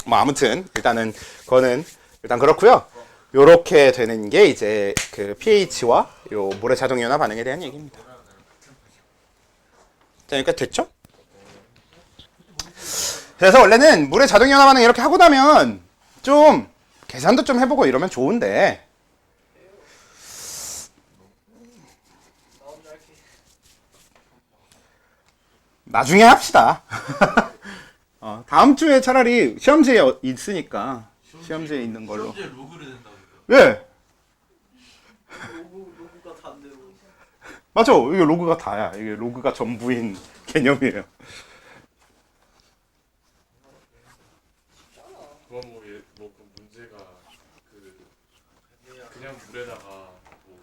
뭐 아무튼 일단은 그거는 일단 그렇고요. 요렇게 되는 게 이제 그 pH와 요 물의 자동 이온화 반응에 대한 얘기입니다. 자, 여기까지 됐죠? 그래서 원래는 물의 자동 이온화 반응 이렇게 하고 나면 좀 계산도 좀 해보고 이러면 좋은데 나중에 합시다. 다음 주에 차라리 시험지에 있으니까 시험지에 있는 걸로. 시험지에 로그를 낸다고 예, 로그가 다인데로 맞아. 이게 로그가 다야. 이게 로그가 전부인 개념이에요. 그건 뭐그 문제가 그냥 물에다가 뭐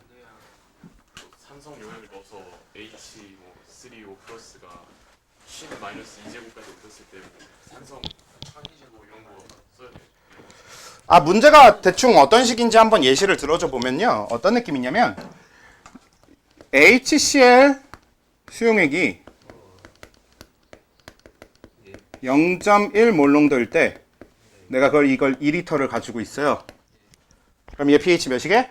산성 용액을 넣어서 H3O 플러스가 10 마이너스 2제곱까지 올렸을 때 뭐 산성 12제곱 이런 거 써야 돼. 문제가 대충 어떤 식인지 한번 예시를 들어줘 보면요. 어떤 느낌이냐면 HCl 수용액이 0.1 몰롱도일 때 내가 이걸 2리터를 가지고 있어요. 그럼 얘 pH 몇이게?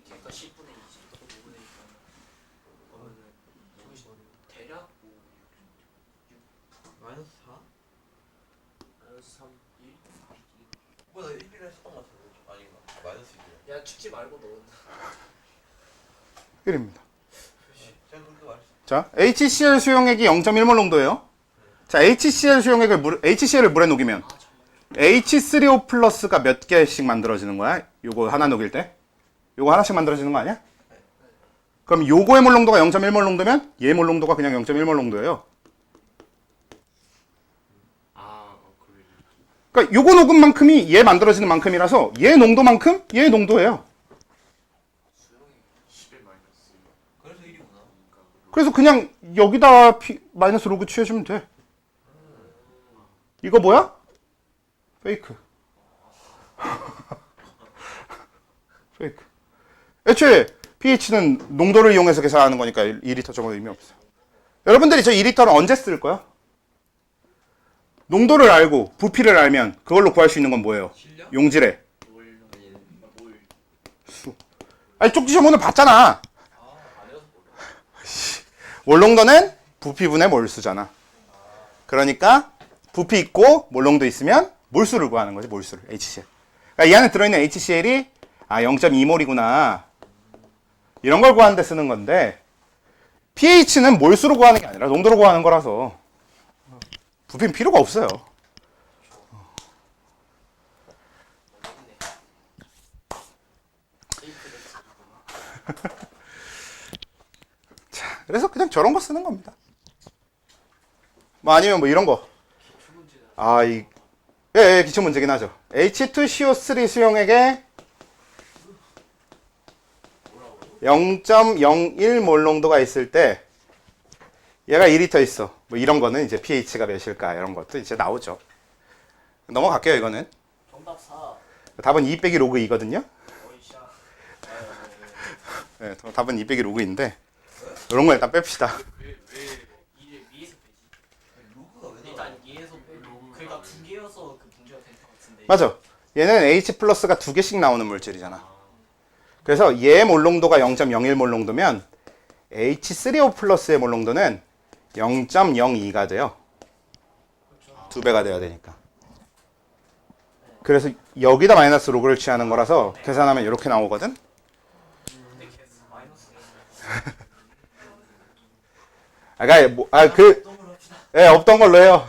그러니까 10분의 2지. 5분의 2. 그러면은 대략 마이너스 4? 마이너스 3, 1? 뭐나 1이라 했던 것 같은데 아닌가? 마이너스 1이야. 야 축지 말고 넣은. 1입니다. 제가 그렇게 말했어. 자, HCl 수용액이 0.1몰 농도예요. 자, HCl을 물에 녹이면 H3O 플러스가 몇 개씩 만들어지는 거야? 요거 하나 녹일 때? 요거 하나씩 만들어지는 거 아니야? 그럼 요거의 몰 농도가 0.1몰 농도면 얘 몰 농도가 그냥 0.1몰 농도예요. 그래. 그러니까 요거 녹은 만큼이 얘 만들어지는 만큼이라서 얘 농도만큼 얘 농도예요. 10의 마이너스. 그래서 1이구나. 그래서 그냥 여기다 마이너스 로그 취해주면 돼. 이거 뭐야? 페이크. 페이크. 애초에 pH는 농도를 이용해서 계산하는 거니까 2리터 적어도 의미 없어요. 여러분들이 저 2리터를 언제 쓸 거야? 농도를 알고 부피를 알면 그걸로 구할 수 있는 건 뭐예요? 실력? 용질의 뭘 수. 아니 쪽지 시험 오늘 봤잖아. 안 해서 몰 농도는 부피분의 몰수잖아. 그러니까 부피 있고 몰농도 있으면 몰수를 구하는 거지. 몰수를 HCl. 그러니까 이 안에 들어있는 HCl이 0.2몰이구나. 이런 걸 구하는 데 쓰는 건데 pH는 몰수로 구하는 게 아니라 농도로 구하는 거라서 부피는 필요가 없어요. 자, 그래서 그냥 저런 거 쓰는 겁니다. 뭐 아니면 뭐 이런 거. 예, 기초 문제긴 하죠. H2CO3 수용액에 0.01 몰 농도가 있을 때 얘가 2리터 있어. 뭐 이런 거는 이제 pH가 몇일까 이런 것도 이제 나오죠. 넘어갈게요, 이거는. 정답 4. 답은 2 빼기 로그 2거든요. 어이샤. 네, 답은 2 빼기 로그 2인데 이런 거 일단 뺍시다. 왜 이를 위에서 빼지? 로그가 왜 나와? 일단 얘에서 빼. 그러니까 두 개여서 그 문제가 된 것 같은데. 맞아. 얘는 H 플러스가 2개씩 나오는 물질이잖아. 그래서 얘 몰농도가 0.01 몰농도면 H3O 플러스의 몰농도는 0.02가 돼요. 2배가 돼야 되니까. 그래서 여기다 마이너스 로그를 취하는 거라서 계산하면 이렇게 나오거든. 근데 걔 마이너스. 똥을 합시다. 예, 없던 걸로 해요.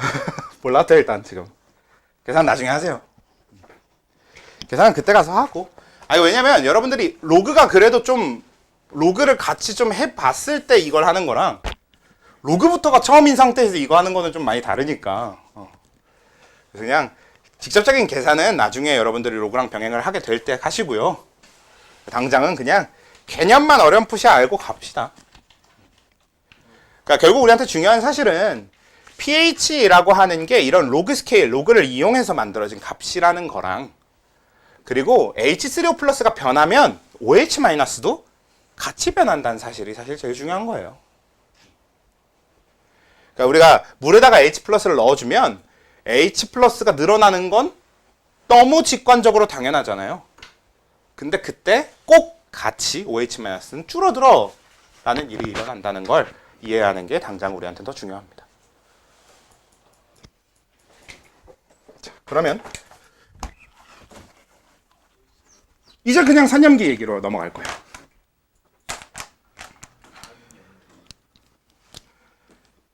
몰랐죠, 일단 지금. 계산 나중에 하세요. 계산은 그때 가서 하고. 왜냐면 여러분들이 로그가 그래도 좀 로그를 같이 좀 해봤을 때 이걸 하는 거랑 로그부터가 처음인 상태에서 이거 하는 거는 좀 많이 다르니까. 그래서 그냥 직접적인 계산은 나중에 여러분들이 로그랑 병행을 하게 될 때 하시고요. 당장은 그냥 개념만 어렴풋이 알고 갑시다. 그러니까 결국 우리한테 중요한 사실은 pH라고 하는 게 이런 로그 스케일, 로그를 이용해서 만들어진 값이라는 거랑 그리고 H3O 플러스가 변하면 OH 마이너스도 같이 변한다는 사실이 사실 제일 중요한 거예요. 그러니까 우리가 물에다가 H 플러스를 넣어주면 H 플러스가 늘어나는 건 너무 직관적으로 당연하잖아요. 근데 그때 꼭 같이 OH 마이너스는 줄어들어 라는 일이 일어난다는 걸 이해하는 게 당장 우리한테 더 중요합니다. 자, 그러면 이제 그냥 산염기 얘기로 넘어갈 거예요.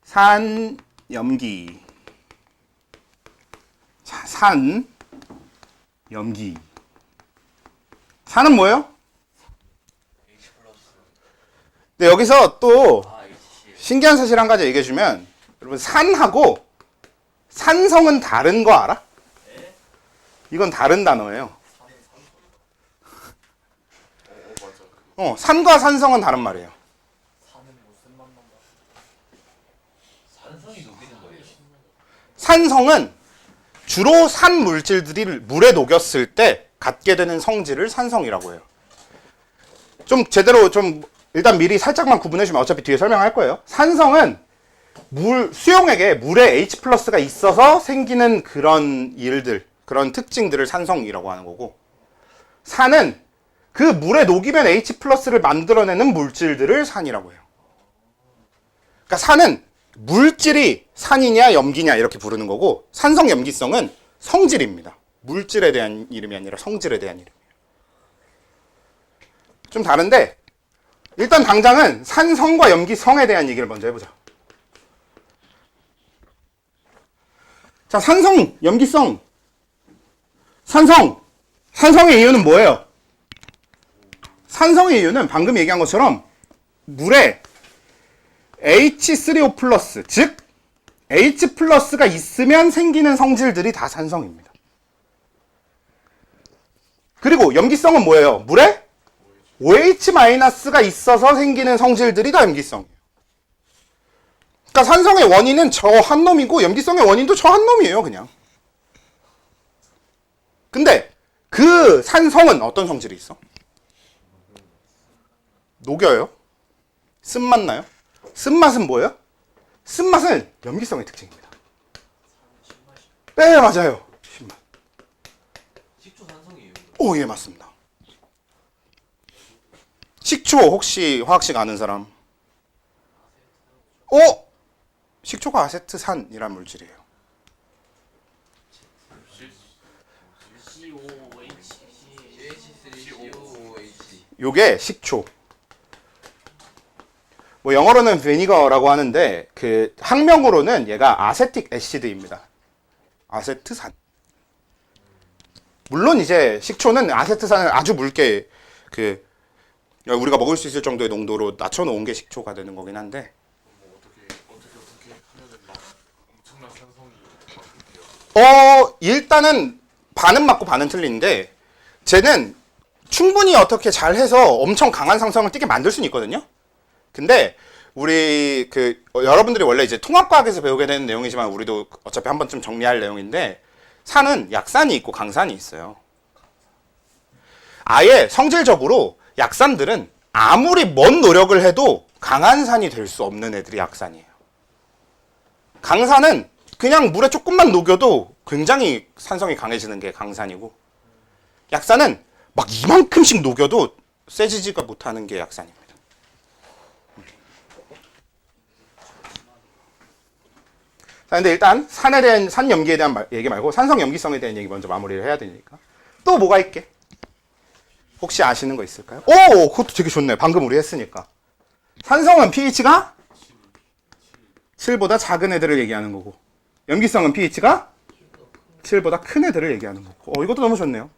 산염기. 자, 산염기. 산은 뭐예요? H 플러스. 근데 여기서 또 HCl. 신기한 사실 한 가지 얘기해 주면 여러분 산하고 산성은 다른 거 알아? 이건 다른 단어예요. 맞아. 산과 산성은 다른 말이에요. 사는 무슨 맛만 나. 산성이 녹이는 거예요. 산성은 주로 산 물질들이 물에 녹였을 때 갖게 되는 성질을 산성이라고 해요. 좀 제대로 좀 일단 미리 살짝만 구분해주면 어차피 뒤에 설명할 거예요. 산성은 수용액에 물에 H+가 있어서 생기는 그런 일들, 그런 특징들을 산성이라고 하는 거고, 산은 그 물에 녹이면 H+를 만들어내는 물질들을 산이라고 해요. 그러니까 산은 물질이 산이냐 염기냐 이렇게 부르는 거고, 산성 염기성은 성질입니다. 물질에 대한 이름이 아니라 성질에 대한 이름이에요. 좀 다른데 일단 당장은 산성과 염기성에 대한 얘기를 먼저 해보자. 자, 산성, 염기성. 산성의 이유는 뭐예요? 산성의 이유는 방금 얘기한 것처럼 물에 H3O+, 즉 H+가 있으면 생기는 성질들이 다 산성입니다. 그리고 염기성은 뭐예요? 물에 OH-가 있어서 생기는 성질들이 다 염기성이에요. 그러니까 산성의 원인은 저 한 놈이고 염기성의 원인도 저 한 놈이에요, 그냥. 근데 그 산성은 어떤 성질이 있어? 녹여요? 쓴맛 나요? 쓴맛은 뭐예요? 쓴맛은 염기성의 특징입니다. 네, 맞아요. 신맛. 식초 산성이에요. 오, 예, 맞습니다. 식초 혹시 화학식 아는 사람? 식초가 아세트산이란 물질이에요. CH3COOH. 요게 식초. 뭐 영어로는 베니거라고 하는데 그 학명으로는 얘가 아세틱 애시드입니다. 아세트산. 물론 이제 식초는 아세트산을 아주 묽게 그 우리가 먹을 수 있을 정도의 농도로 낮춰놓은 게 식초가 되는 거긴 한데, 뭐 어떻게 하면은 막 엄청난 산성이 막 그렇게요. 일단은 반은 맞고 반은 틀린데, 쟤는 충분히 어떻게 잘 해서 엄청 강한 산성을 띠게 만들 수는 있거든요. 근데 우리 여러분들이 원래 이제 통합과학에서 배우게 되는 내용이지만 우리도 어차피 한 번쯤 정리할 내용인데, 산은 약산이 있고 강산이 있어요. 아예 성질적으로 약산들은 아무리 뭔 노력을 해도 강한 산이 될 수 없는 애들이 약산이에요. 강산은 그냥 물에 조금만 녹여도 굉장히 산성이 강해지는 게 강산이고, 약산은 막 이만큼씩 녹여도 세지지가 못하는 게 약산입니다. 자, 근데 일단 산에 대한, 산염기에 대한 얘기 말고 산성 염기성에 대한 얘기 먼저 마무리를 해야 되니까. 또 뭐가 있게? 혹시 아시는 거 있을까요? 오, 그것도 되게 좋네. 방금 우리 했으니까. 산성은 pH가 7보다 작은 애들을 얘기하는 거고, 염기성은 pH가 7보다 큰 애들을 얘기하는 거고. 이것도 너무 좋네요.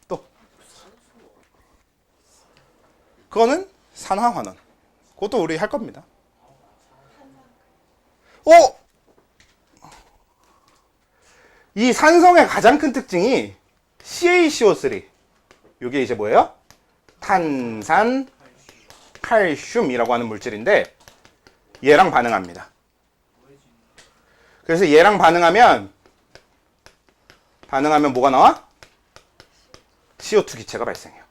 또 그거는 산화환원. 그것도 우리 할 겁니다. 이 산성의 가장 큰 특징이 CaCO3. 이게 이제 뭐예요? 탄산 칼슘이라고 하는 물질인데, 얘랑 반응합니다. 그래서 얘랑 반응하면 뭐가 나와? CO2 기체가 발생해요.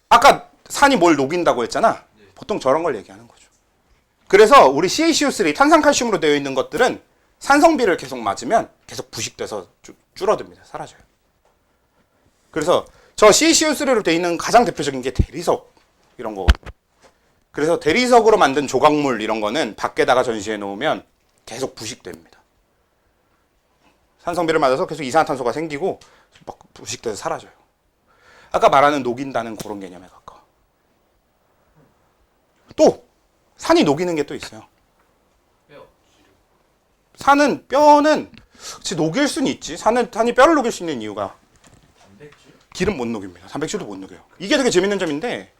아까 산이 뭘 녹인다고 했잖아. 보통 저런 걸 얘기하는 거죠. 그래서 우리 CaCO3, 탄산칼슘으로 되어 있는 것들은 산성비를 계속 맞으면 계속 부식돼서 줄어듭니다. 사라져요. 그래서 저 CaCO3로 되어 있는 가장 대표적인 게 대리석 이런 거거든요. 그래서 대리석으로 만든 조각물 이런 거는 밖에다가 전시해 놓으면 계속 부식됩니다. 산성비를 맞아서 계속 이산화탄소가 생기고 막 부식돼서 사라져요. 아까 말하는 녹인다는 그런 개념에 가까워. 또 산이 녹이는 게 또 있어요. 뼈. 산은 뼈는 그치, 녹일 수는 있지. 산이 뼈를 녹일 수 있는 이유가 단백질? 기름 못 녹입니다. 단백질도 못 녹여요. 이게 되게 재밌는 점인데,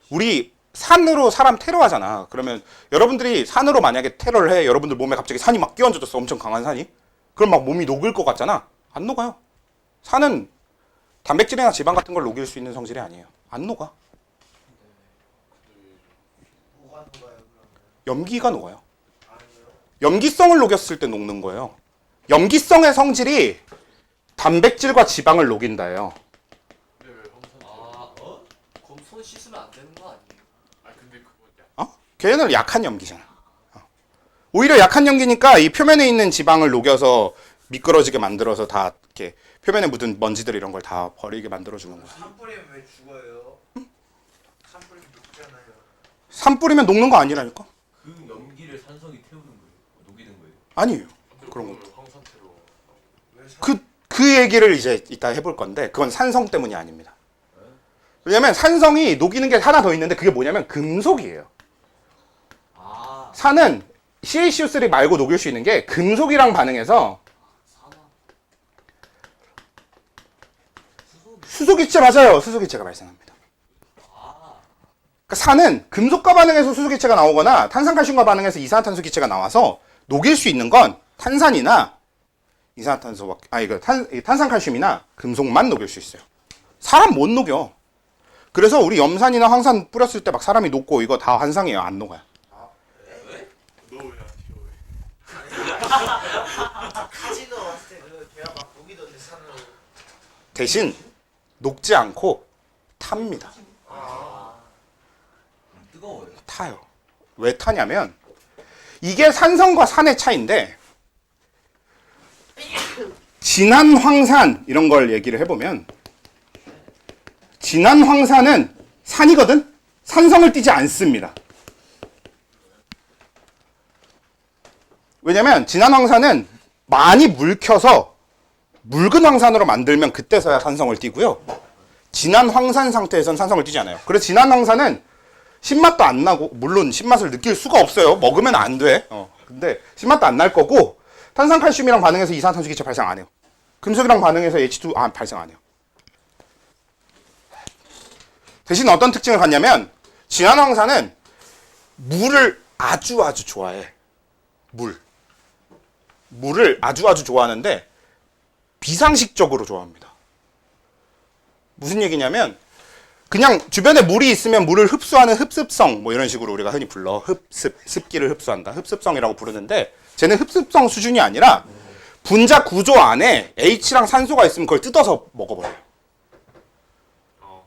우리 산으로 사람 테러하잖아. 그러면 여러분들이 산으로 만약에 테러를 해, 여러분들 몸에 갑자기 산이 막 끼얹어졌어. 엄청 강한 산이. 그럼 막 몸이 녹을 것 같잖아. 안 녹아요. 산은 단백질이나 지방 같은 걸 녹일 수 있는 성질이 아니에요. 안 녹아. 뭐가 녹아요 그러면? 염기가 녹아요. 아니요. 염기성을 녹였을 때 녹는 거예요. 염기성의 성질이 단백질과 지방을 녹인다예요. 근데 왜 황산태? 그럼 손 씻으면 안 되는 거 아니에요? 아 근데 그거 야 걔는 약한 염기잖아. 오히려 약한 염기니까 이 표면에 있는 지방을 녹여서 미끄러지게 만들어서 다 이렇게 표면에 묻은 먼지들 이런 걸 다 버리게 만들어주는 거야. 산 뿌리면 왜 죽어요? 산 뿌리면 녹잖아요. 산 뿌리면 녹는 거 아니라니까? 그 염기를 산성이 태우는 거예요? 녹이는 거예요? 아니에요. 근데 그런 그걸 황산태로 왜 산? 그 얘기를 이제 이따 해볼 건데 그건 산성 때문이 아닙니다. 왜냐면 산성이 녹이는 게 하나 더 있는데 그게 뭐냐면 금속이에요. 아 산은 CaCO3 말고 녹일 수 있는 게 금속이랑 반응해서 산화. 수소기체 맞아요. 수소기체가 발생합니다. 아 그러니까 산은 금속과 반응해서 수소기체가 나오거나 탄산칼슘과 반응해서 이산화탄소 기체가 나와서 녹일 수 있는 건 탄산이나 이산화탄소 탄산칼슘이나 금속만 녹일 수 있어요. 사람 못 녹여. 그래서 우리 염산이나 황산 뿌렸을 때 막 사람이 녹고 이거 다 환상이에요. 안 녹아요. 너 왜 안 튀어 카지노 왔을 때그 걔가 막 녹이던데 산으로. 대신 녹지 않고 탑니다. 뜨거워요. 타요. 왜 타냐면 이게 산성과 산의 차이인데 진한 황산 이런 걸 얘기를 해보면 진한 황산은 산이거든? 산성을 띠지 않습니다. 왜냐면 진한 황산은 많이 물켜서 묽은 황산으로 만들면 그때서야 산성을 띠고요. 진한 황산 상태에선 산성을 띠지 않아요. 그래서 진한 황산은 신맛도 안 나고, 물론 신맛을 느낄 수가 없어요. 먹으면 안 돼. 근데 신맛도 안 날 거고 탄산칼슘이랑 반응해서 이산화탄소 기체 발생 안 해요. 금속이랑 반응해서 H2 발생 안 해요. 대신 어떤 특징을 갖냐면 진한 황산은 물을 아주 좋아해. 물을 아주 좋아하는데 비상식적으로 좋아합니다. 무슨 얘기냐면 그냥 주변에 물이 있으면 물을 흡수하는 흡습성 뭐 이런 식으로 우리가 흔히 불러. 습기를 흡수한다. 흡습성이라고 부르는데 쟤는 흡습성 수준이 아니라 분자 구조 안에 H랑 산소가 있으면 그걸 뜯어서 먹어버려요. 그럼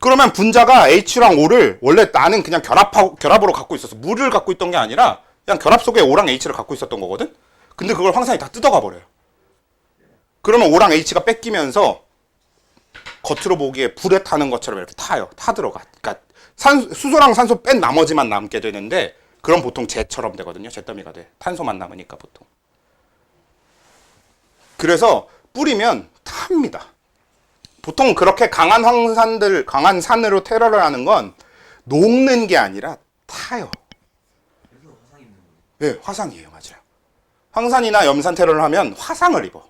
그러면 분자가 H랑 O를 원래 나는 그냥 결합으로 갖고 있었어. 물을 갖고 있던 게 아니라 그냥 결합 속에 O랑 H를 갖고 있었던 거거든. 근데 그걸 황산이 다 뜯어가 버려요. 그러면 O랑 H가 뺏기면서 겉으로 보기에 불에 타는 것처럼 이렇게 타요. 타들어가. 그러니까 수소랑 산소 뺀 나머지만 남게 되는데 그럼 보통 재처럼 되거든요. 재더미가 돼. 탄소만 남으니까 보통. 그래서 뿌리면 탑니다. 보통 그렇게 강한 황산들, 강한 산으로 테러를 하는 건 녹는 게 아니라 타요. 그래서 화상 입는 거예요. 네, 화상이에요. 맞아요. 황산이나 염산 테러를 하면 화상을 입어.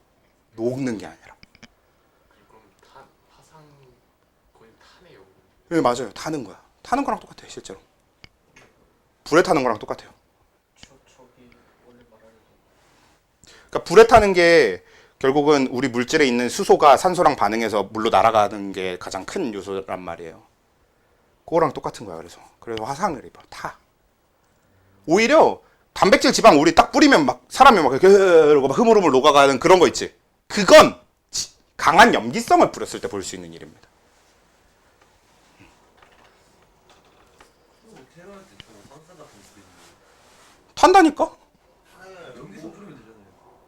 녹는 게 아니라. 그럼 화상 거의 타네요. 네, 맞아요. 타는 거야. 타는 거랑 똑같아요, 실제로. 불에 타는 거랑 똑같아요. 저기 원래 말하는 그러니까 불에 타는 게 결국은 우리 물질에 있는 수소가 산소랑 반응해서 물로 날아가는 게 가장 큰 요소란 말이에요. 그거랑 똑같은 거야. 그래서 화상을 입어. 타. 오히려 단백질 지방 우리 딱 뿌리면 막 사람이 막 이렇게 이러고 막 흐물흐물 녹아가는 그런 거 있지. 그건 강한 염기성을 뿌렸을 때 볼 수 있는 일입니다. 테러할 때저 황산 같은 거 뿌리는 탄다니까? 거예요. 염기성 뿌리면 되잖아요.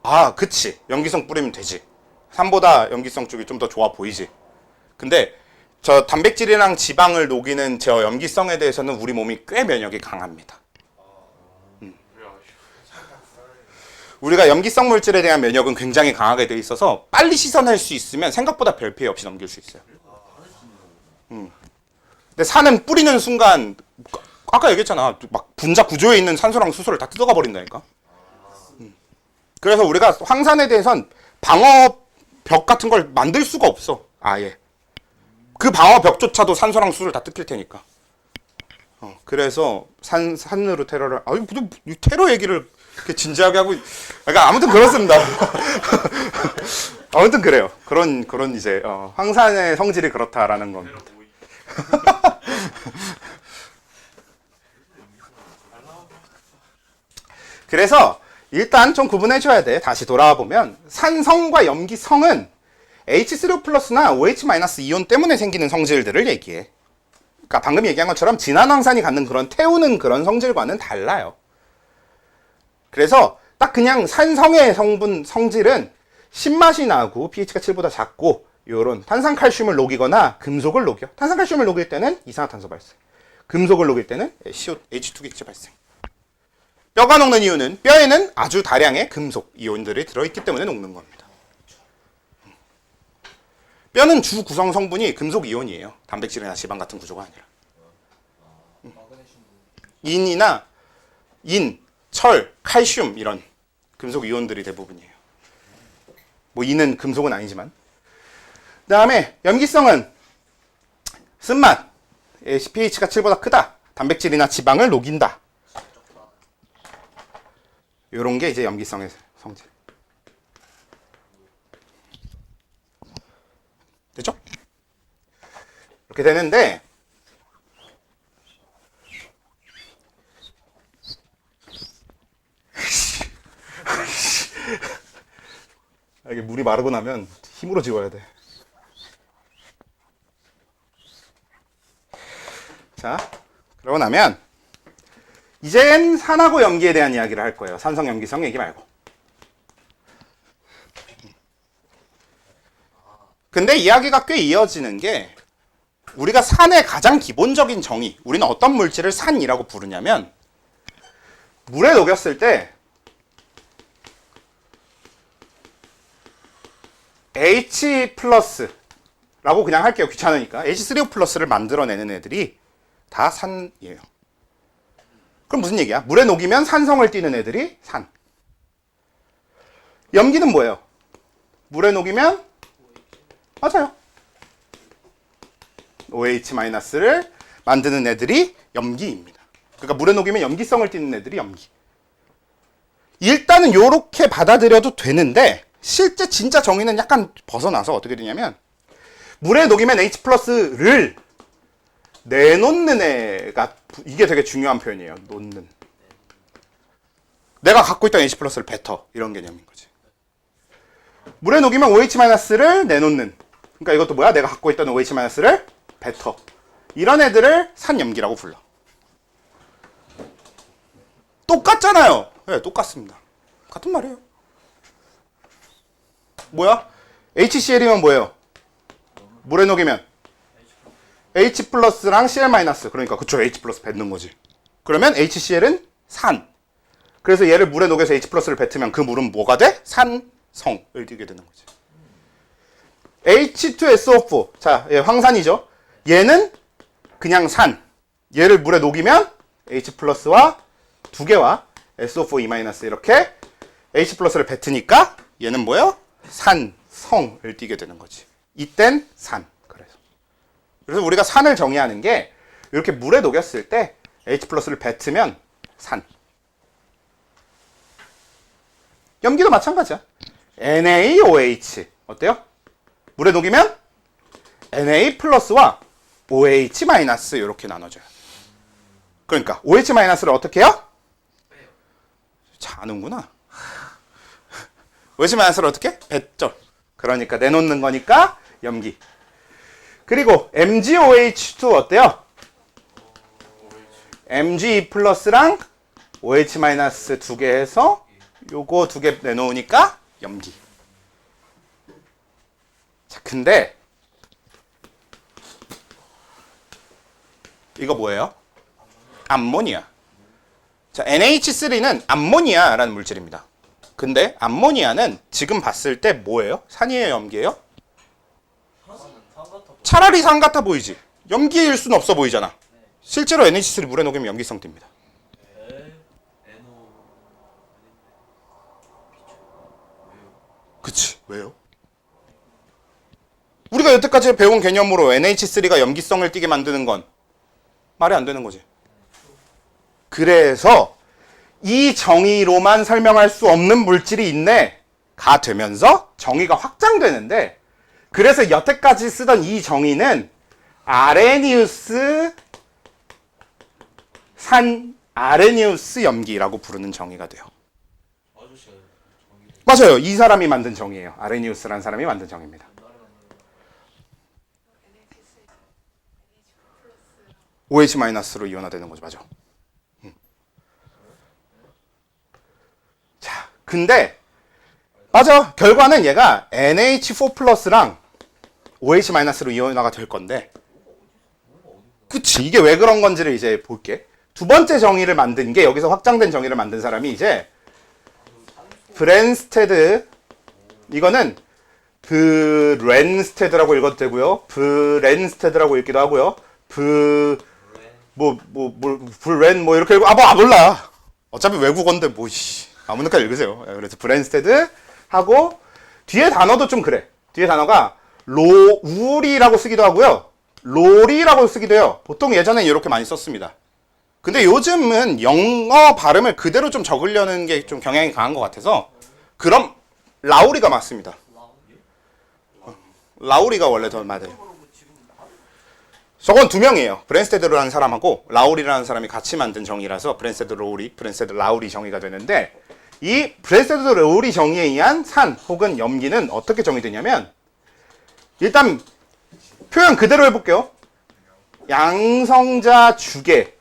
아, 그치. 염기성 뿌리면 되지. 산보다 염기성 쪽이 좀 더 좋아 보이지. 근데 저 단백질이랑 지방을 녹이는 저 염기성에 대해서는 우리 몸이 꽤 면역이 강합니다. 왜 우리가 염기성 물질에 대한 면역은 굉장히 강하게 돼 있어서 빨리 씻어낼 수 있으면 생각보다 별 피해 없이 넘길 수 있어요. 근데 산은 뿌리는 순간 아까 얘기했잖아. 막 분자 구조에 있는 산소랑 수소를 다 뜯어가 버린다니까. 그래서 우리가 황산에 대해선 방어벽 같은 걸 만들 수가 없어. 아예. 그 방어벽조차도 산소랑 수소를 다 뜯길 테니까. 그래서 산으로 테러를 무슨 테러 얘기를 이렇게 진지하게 하고 그러니까 아무튼 그렇습니다. 아무튼 그래요. 그런 이제 황산의 성질이 그렇다라는 겁니다. 그래서 일단 좀 구분해줘야 돼. 다시 돌아와 보면 산성과 염기성은 H3O 플러스나 OH 마이너스 이온 때문에 생기는 성질들을 얘기해. 그러니까 방금 얘기한 것처럼 진한 황산이 갖는 그런 태우는 그런 성질과는 달라요. 그래서 딱 그냥 산성의 성질은 신맛이 나고 pH가 7보다 작고 요런 탄산칼슘을 녹이거나 금속을 녹여. 탄산칼슘을 녹일 때는 이산화탄소 발생. 금속을 녹일 때는 H2 객체 발생. 뼈가 녹는 이유는 뼈에는 아주 다량의 금속 이온들이 들어있기 때문에 녹는 겁니다. 뼈는 주 구성 성분이 금속 이온이에요. 단백질이나 지방 같은 구조가 아니라. 인이나 철, 칼슘 이런 금속 이온들이 대부분이에요. 뭐 인은 금속은 아니지만. 그 다음에 염기성은 쓴맛, pH가 7보다 크다. 단백질이나 지방을 녹인다. 요런 게 이제 염기성의 성질. 됐죠? 이렇게 되는데 이게 물이 마르고 나면 힘으로 지워야 돼. 자, 그러고 나면 이젠 산하고 염기에 대한 이야기를 할 거예요. 산성, 염기성 얘기 말고. 근데 이야기가 꽤 이어지는 게 우리가 산의 가장 기본적인 정의, 우리는 어떤 물질을 산이라고 부르냐면 물에 녹였을 때 H 플러스라고 그냥 할게요. 귀찮으니까. H3O 플러스를 만들어내는 애들이 다 산이에요. 그럼 무슨 얘기야? 물에 녹이면 산성을 띠는 애들이 산. 염기는 뭐예요? 물에 녹이면 맞아요. OH-를 만드는 애들이 염기입니다. 그러니까 물에 녹이면 염기성을 띠는 애들이 염기. 일단은 요렇게 받아들여도 되는데 실제 진짜 정의는 약간 벗어나서 어떻게 되냐면 물에 녹이면 H+를 내놓는 애가 이게 되게 중요한 표현이에요. 놓는. 내가 갖고 있던 H+를 뱉어. 이런 개념인 거지. 물에 녹이면 OH-를 내놓는. 그러니까 이것도 뭐야? 내가 갖고 있던 OH-를 뱉어. 이런 애들을 산염기라고 불러. 똑같잖아요. 네, 똑같습니다. 같은 말이에요. 뭐야? HCl이면 뭐예요? 물에 녹이면 H+랑 Cl-. 그러니까 그쵸, H+ 뱉는 거지. 그러면 HCl은 산. 그래서 얘를 물에 녹여서 H+를 뱉으면 그 물은 뭐가 돼? 산성을 띠게 되는 거지. H2SO4. 자, 얘 황산이죠. 얘는 그냥 산. 얘를 물에 녹이면 H+와 두 개와 SO4E- 이렇게 H+를 뱉으니까 얘는 뭐예요? 산성을 띠게 되는 거지. 이땐 산. 그래서 우리가 산을 정의하는 게 이렇게 물에 녹였을 때 H+를 뱉으면 산. 염기도 마찬가지야. NaOH. 어때요? 물에 녹이면 Na+와 OH- 이렇게 나눠져요. 그러니까 OH-를 어떻게 해요? 잘 아는구나. OH-를 어떻게? 뱉죠. 그러니까 내놓는 거니까 염기. 그리고 MgOH2 어때요? Mg+랑 OH- 두 개 해서 요거 두 개 내놓으니까 염기. 자, 근데 이거 뭐예요? 암모니아. 자, NH3는 암모니아라는 물질입니다. 근데 암모니아는 지금 봤을 때 뭐예요? 산이에요, 염기예요? 차라리 산 같아 보이지. 염기일 수는 없어 보이잖아. 실제로 NH3 물에 녹이면 염기성 띱니다. 그치. 왜요? 우리가 여태까지 배운 개념으로 NH3가 염기성을 띠게 만드는 건 말이 안 되는 거지. 그래서 이 정의로만 설명할 수 없는 물질이 있네. 되면서 정의가 확장되는데, 그래서 여태까지 쓰던 이 정의는 아레니우스 염기라고 부르는 정의가 돼요. 아저씨가 정의. 맞아요. 이 사람이 만든 정의예요. 아레니우스라는 사람이 만든 정의입니다. OH-로 이온화되는 거죠. 맞아. 자, 근데 맞아. 결과는 얘가 NH4+랑 OH-로 이온화가 될 건데, 그치. 이게 왜 그런 건지를 이제 볼게. 두 번째 정의를 만든 게, 여기서 확장된 정의를 만든 사람이 이제 브랜스테드, 이거는 브랜스테드라고 읽어도 되고요. 브랜스테드라고 읽기도 하고요. 브랜 이렇게 읽고, 몰라. 어차피 외국어인데 아무나 읽으세요. 그래서 브랜스테드 하고, 뒤에 단어도 좀 그래. 뒤에 단어가 우리라고 쓰기도 하고요. 롤이라고 쓰기도 해요. 보통 예전엔 이렇게 많이 썼습니다. 근데 요즘은 영어 발음을 그대로 좀 적으려는 게 좀 경향이 강한 것 같아서, 그럼 라우리가 맞습니다. 라우리가 원래 더 맞아요. 저건 두 명이에요. 브랜스테드라는 사람하고 라우리라는 사람이 같이 만든 정의라서 브랜스테드 라우리 정의가 되는데, 이 브랜스테드 라우리 정의에 의한 산 혹은 염기는 어떻게 정의되냐면, 일단 표현 그대로 해볼게요. 양성자 주계와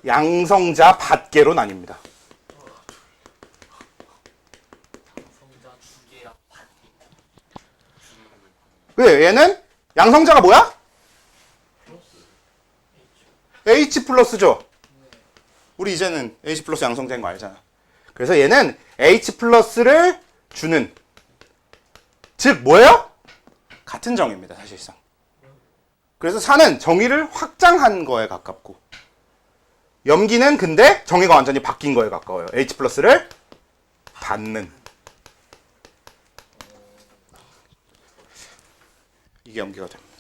양성자 받계로 나뉩니다. 성자 주계랑 그래, 얘는 양성자가 뭐야? H 플러스죠. 우리 이제는 H 플러스 양성자인 거 알잖아. 그래서 얘는 H 플러스를 주는, 즉 뭐예요? 같은 정의입니다, 사실상. 그래서 산은 정의를 확장한 거에 가깝고, 염기는 근데 정의가 완전히 바뀐 거에 가까워요. H 플러스를 받는. 이게 염기가 됩니다.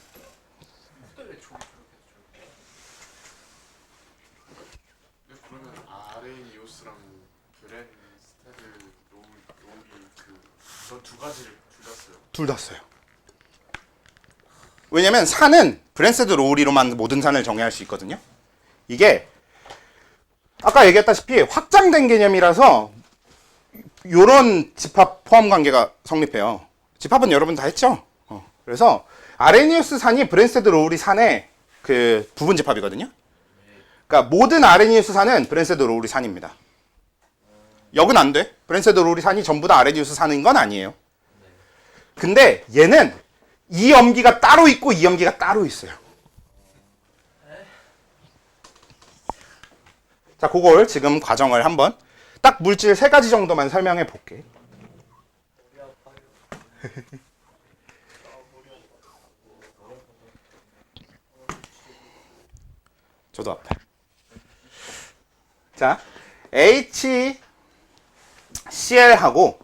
그러면 아레니우스랑 브랜스테드 롬이 저 두 가지를 둘 다 써요. 둘 다 써요. 왜냐면 산은 브랜스테드 로우리로만 모든 산을 정의할 수 있거든요. 이게 아까 얘기했다시피 확장된 개념이라서 요런 집합 포함 관계가 성립해요. 집합은 여러분 다 했죠? 그래서 아레니우스 산이 브랜스테드 로우리 산의 그 부분 집합이거든요. 그러니까 모든 아레니우스 산은 브랜스테드 로우리 산입니다. 역은 안 돼. 브랜스테드 로우리 산이 전부 다 아레니우스 산인 건 아니에요. 근데 얘는 이 염기가 따로 있고 이 염기가 따로 있어요. 자, 그걸 지금 과정을 한번 딱 물질 3가지 정도만 설명해 볼게. 저도 아파요. 자, HCl하고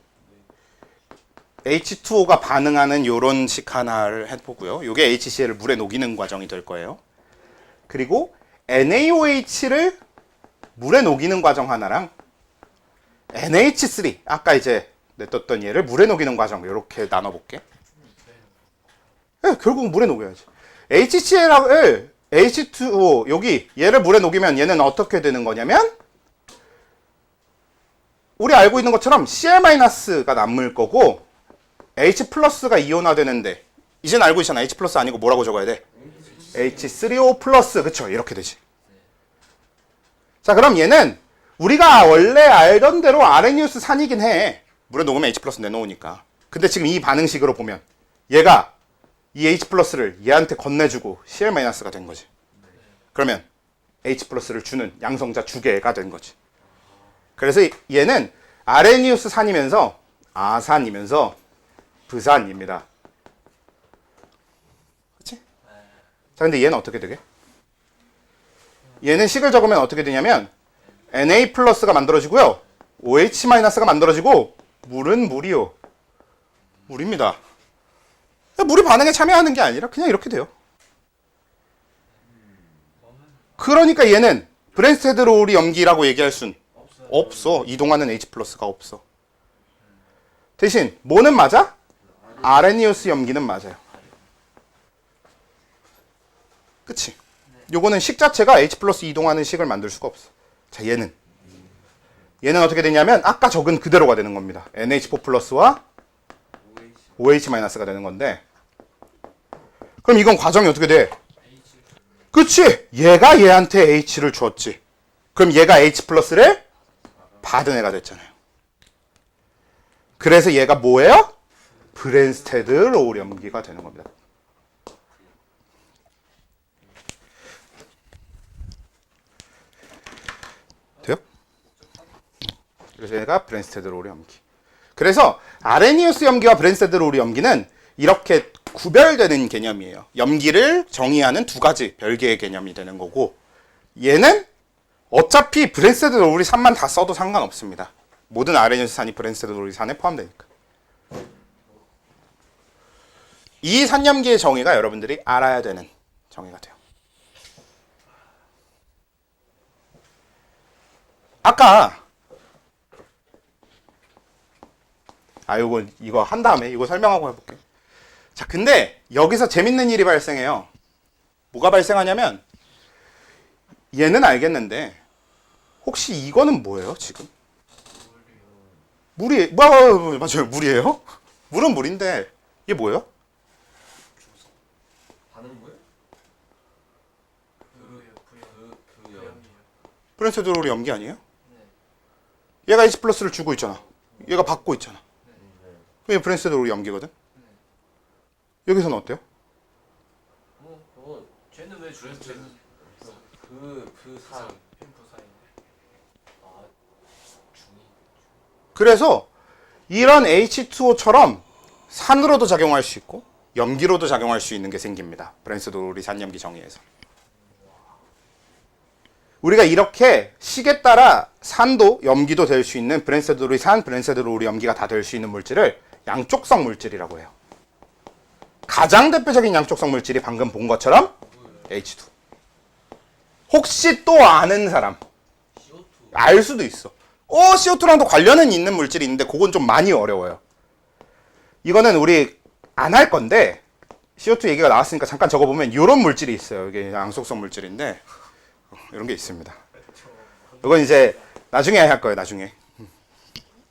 H2O가 반응하는 요런 식 하나를 해보고요. 요게 HCl을 물에 녹이는 과정이 될 거예요. 그리고 NaOH를 물에 녹이는 과정 하나랑 NH3, 아까 이제 냈던 얘를 물에 녹이는 과정, 이렇게 나눠볼게. 네, 결국 물에 녹여야지. HCl을 H2O, 여기 얘를 물에 녹이면 얘는 어떻게 되는 거냐면, 우리 알고 있는 것처럼 Cl-가 남을 거고 H 플러스가 이온화되는데, 이젠 알고 있잖아. H 플러스 아니고 뭐라고 적어야 돼? H3O 플러스. 그쵸? 이렇게 되지. 자, 그럼 얘는 우리가 원래 알던 대로 아레니우스 산이긴 해. 물에 녹으면 H 플러스 내놓으니까. 근데 지금 이 반응식으로 보면 얘가 이 H 플러스를 얘한테 건네주고 Cl-가 된 거지. 그러면 H 플러스를 주는 양성자 주계가 된 거지. 그래서 얘는 아레니우스 산이면서 아산이면서 부산입니다. 그치? 자, 근데 얘는 어떻게 되게? 얘는 식을 적으면 어떻게 되냐면 Na 플러스가 만들어지고요. OH 마이너스가 만들어지고, 물은 물이요. 물입니다. 물이 반응에 참여하는 게 아니라 그냥 이렇게 돼요. 그러니까 얘는 브랜스테드 로우리 염기라고 얘기할 순 없어. 이동하는 H+가 없어. 대신 뭐는 맞아? 아레니우스 염기는 맞아요. 그치? 요거는 식 자체가 H+ 이동하는 식을 만들 수가 없어. 자, 얘는 어떻게 되냐면 아까 적은 그대로가 되는 겁니다. NH4+와 OH- 되는 건데, 그럼 이건 과정이 어떻게 돼? 그치? 얘가 얘한테 H를 줬지. 그럼 얘가 H+를 받은 애가 됐잖아요. 그래서 얘가 뭐예요? 브랜스테드 로울 염기가 되는 겁니다. 돼요? 그래서 얘가 브랜스테드 로울 염기. 그래서 아레니우스 염기와 브랜스테드 로울 염기는 이렇게 구별되는 개념이에요. 염기를 정의하는 두 가지 별개의 개념이 되는 거고, 얘는 어차피 브랜스테드 로울 산만 다 써도 상관없습니다. 모든 아레니우스 산이 브랜스테드 로울 산에 포함되니까. 이 산염기의 정의가 여러분들이 알아야 되는 정의가 돼요. 아까 이거 한 다음에 이거 설명하고 해볼게요. 자, 근데 여기서 재밌는 일이 발생해요. 뭐가 발생하냐면, 얘는 알겠는데 혹시 이거는 뭐예요 지금? 물이 맞아요, 물이에요. 물은 물인데 이게 뭐예요? 반응 거예요? 브랜스테드 로울 염기 아니에요? 얘가 H+를 주고 있잖아. 얘가 받고 있잖아. 그게 브랜스테드 로울 염기거든. 여기서는 어때요? 쟤는 왜 쟤는 그산 펜프사인데? 아 중이. 그래서 이런 H2O처럼 산으로도 작용할 수 있고 염기로도 작용할 수 있는 게 생깁니다. 브랜스테드 로울이 산염기 정의에서. 우리가 이렇게 식에 따라 산도 염기도 될 수 있는 브랜스테드 로울이 산, 브랜스테드 로울이 염기가 다 될 수 있는 물질을 양쪽성 물질이라고 해요. 가장 대표적인 양쪽성 물질이 방금 본 것처럼 H2. 혹시 또 아는 사람? 알 수도 있어. CO2랑도 관련은 있는 물질이 있는데 그건 좀 많이 어려워요. 이거는 우리 안 할 건데 CO2 얘기가 나왔으니까 잠깐 적어보면 이런 물질이 있어요. 이게 양속성 물질인데 이런 게 있습니다. 이건 이제 나중에 할 거예요. 나중에.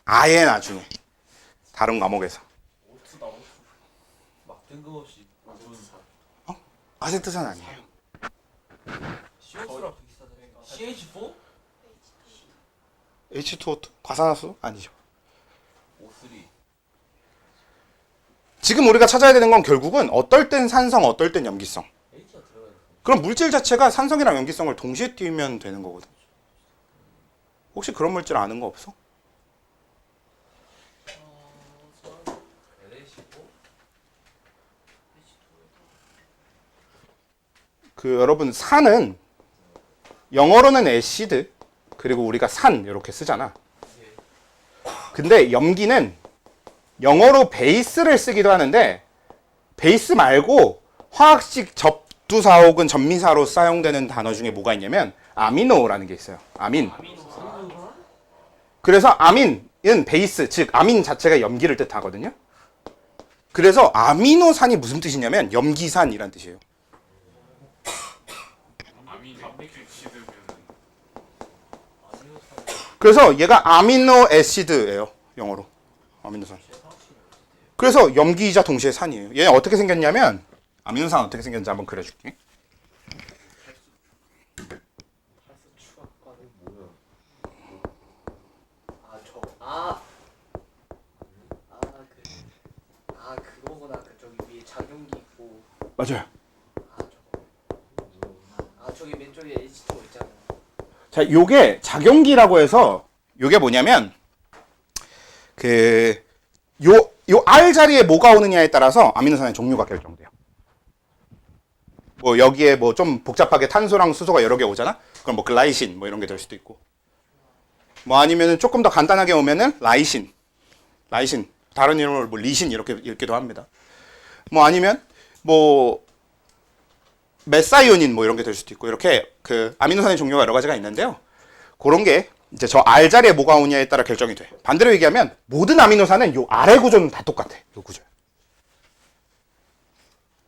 아예 나중에. 다른 과목에서. 막 뜬금없이 아세트산 아니에요. CO2랑 CH4? H2O2? 과산화수? 아니죠. O3 지금 우리가 찾아야 되는 건 결국은 어떨 땐 산성, 어떨 땐 염기성. H가 들어가야 돼. 그럼 물질 자체가 산성이랑 염기성을 동시에 띄우면 되는 거거든. 혹시 그런 물질 아는 거 없어? 여러분 산은 영어로는 애시드 그리고 우리가 산 이렇게 쓰잖아. 근데 염기는 영어로 베이스를 쓰기도 하는데 베이스 말고 화학식 접두사 혹은 전미사로 사용되는 단어 중에 뭐가 있냐면 아미노라는 게 있어요. 아민. 그래서 아민은 베이스, 즉 아민 자체가 염기를 뜻하거든요. 그래서 아미노산이 무슨 뜻이냐면 염기산이란 뜻이에요. 아미노 그래서 얘가 아미노 애시드예요. 영어로. 아미노산. 그래서 염기이자 동시에 산이에요. 얘는 어떻게 생겼냐면 아미노산 어떻게 생겼는지 한번 그려줄게. 그거구나. 그 저기 위에 작용기 있고. 맞아요. 저기 왼쪽에 H2O 있잖아요. 자, 요게 작용기라고 해서 요게 뭐냐면 요 R 자리에 뭐가 오느냐에 따라서 아미노산의 종류가 결정돼요. 뭐 여기에 뭐 좀 복잡하게 탄소랑 수소가 여러 개 오잖아. 그럼 뭐 글라이신 뭐 이런 게 될 수도 있고. 뭐 아니면은 조금 더 간단하게 오면은 라이신. 다른 이름으로 뭐 리신 이렇게 읽기도 합니다. 뭐 아니면 뭐 메사이오닌 뭐 이런 게 될 수도 있고 이렇게 그 아미노산의 종류가 여러 가지가 있는데요. 그런 게 이제 저 R 자리에 뭐가 오냐에 따라 결정이 돼. 반대로 얘기하면 모든 아미노산은 요 아래 구조는 다 똑같아. 요 구조.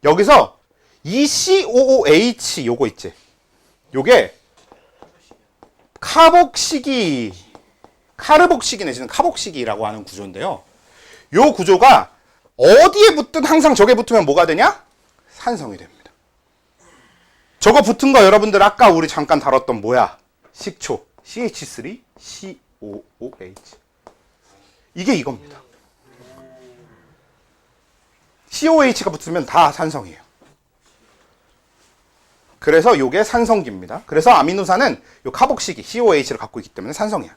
여기서 이 COOH 요거 있지. 요게 카르복시기 내지는 카복시기라고 하는 구조인데요. 요 구조가 어디에 붙든 항상 저게 붙으면 뭐가 되냐? 산성이 됩니다. 저거 붙은 거 여러분들 아까 우리 잠깐 다뤘던 뭐야? 식초 CH3COOH. 이게 이겁니다. COH가 붙으면 다 산성이에요. 그래서 요게 산성기입니다. 그래서 아미노산은 요 카복시기 COH를 갖고 있기 때문에 산성이야.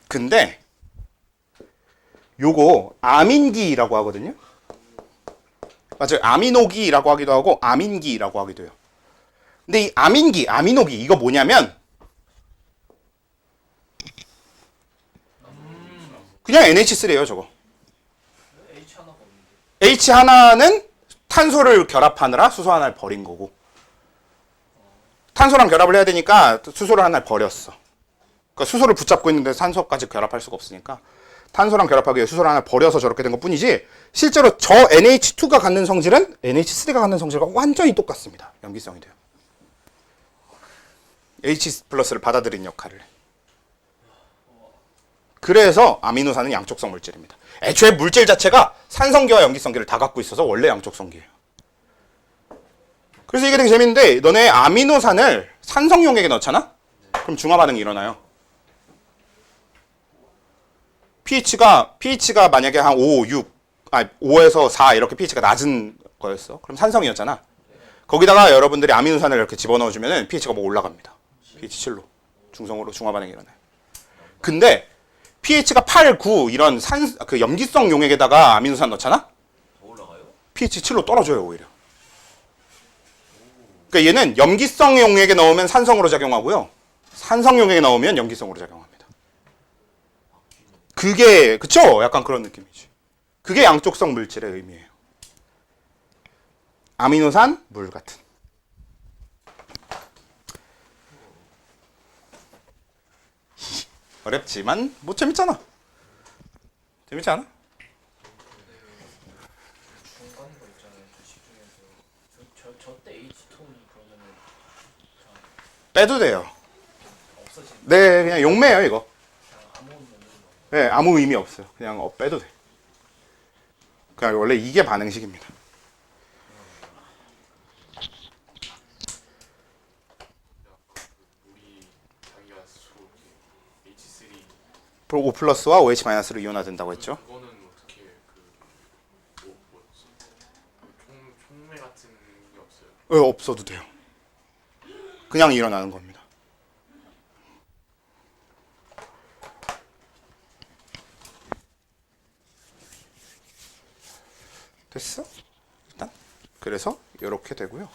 근데 요거 아민기라고 하거든요. 맞아요. 아미노기라고 하기도 하고 아민기라고 하기도 해요. 근데 이 아민기, 아미노기 이거 뭐냐면 그냥 NH3예요, 저거. H 하나가 없는데. H 하나는 탄소를 결합하느라 수소 하나를 버린 거고, 탄소랑 결합을 해야 되니까 수소를 하나를 버렸어. 그러니까 수소를 붙잡고 있는데 산소까지 결합할 수가 없으니까 탄소랑 결합하기 위해 수소를 하나 버려서 저렇게 된 것 뿐이지, 실제로 저 NH2가 갖는 성질은 NH3가 갖는 성질과 완전히 똑같습니다. 염기성이 돼요. H 플러스를 받아들인 역할을 해. 그래서 아미노산은 양쪽성 물질입니다. 애초에 물질 자체가 산성기와 염기성기를 다 갖고 있어서 원래 양쪽성기예요. 그래서 이게 되게 재밌는데, 너네 아미노산을 산성 용액에 넣잖아? 그럼 중화 반응이 일어나요. pH가 만약에 한 5에서 4 이렇게 pH가 낮은 거였어. 그럼 산성이었잖아. 거기다가 여러분들이 아미노산을 이렇게 집어넣어주면 pH가 뭐 올라갑니다. pH 7로 중성으로 중화 반응이 일어나요. 근데 pH가 8, 9 이런 그 염기성 용액에다가 아미노산 넣잖아? 더 올라가요? pH 7로 떨어져요, 오히려. 그러니까 얘는 염기성 용액에 넣으면 산성으로 작용하고요. 산성 용액에 넣으면 염기성으로 작용합니다. 그게, 그쵸? 약간 그런 느낌이지. 그게 양쪽성 물질의 의미예요. 아미노산, 물 같은. 어렵지만 뭐 재밌잖아. 재밌지 않아? 중간 거 있잖아요. 주식 중에서 저때 H톤이 그러면은 빼도 돼요. 없어지는 네, 그냥 용매예요, 이거. 그냥 아무 의미 없는 거. 네, 아무 의미 없어요. 그냥 빼도 돼. 그냥 원래 이게 반응식입니다. 물이 자기가 스스로 이렇게 H3 O 플러스와 OH 마이너스로 이온화된다고 했죠. 그거는 어떻게 뭐였지? 총매 같은 게 없어요. 없어도 돼요. 그냥 일어나는 겁니다. 됐어? 일단 그래서 이렇게 되고요.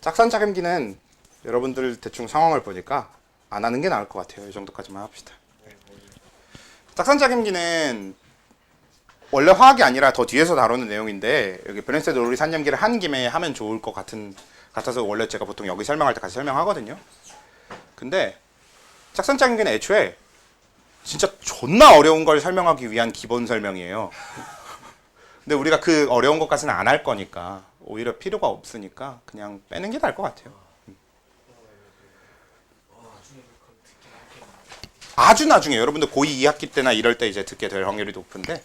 짝산짝염기는 여러분들 대충 상황을 보니까 안 하는 게 나을 것 같아요. 이 정도까지만 합시다. 짝산짝염기는 원래 화학이 아니라 더 뒤에서 다루는 내용인데, 여기 브랜스테드 로리 산염기를 한 김에 하면 좋을 것 같아서 원래 제가 보통 여기 설명할 때 같이 설명하거든요. 근데 짝산짝염기는 애초에 진짜 존나 어려운 걸 설명하기 위한 기본 설명이에요. 근데 우리가 그 어려운 것까지는 안 할 거니까, 오히려 필요가 없으니까 그냥 빼는 게 나을 것 같아요. 나중에 그걸 듣긴 하겠네. 아주 나중에 여러분들 고2 2학기 때나 이럴 때 이제 듣게 될 확률이 높은데,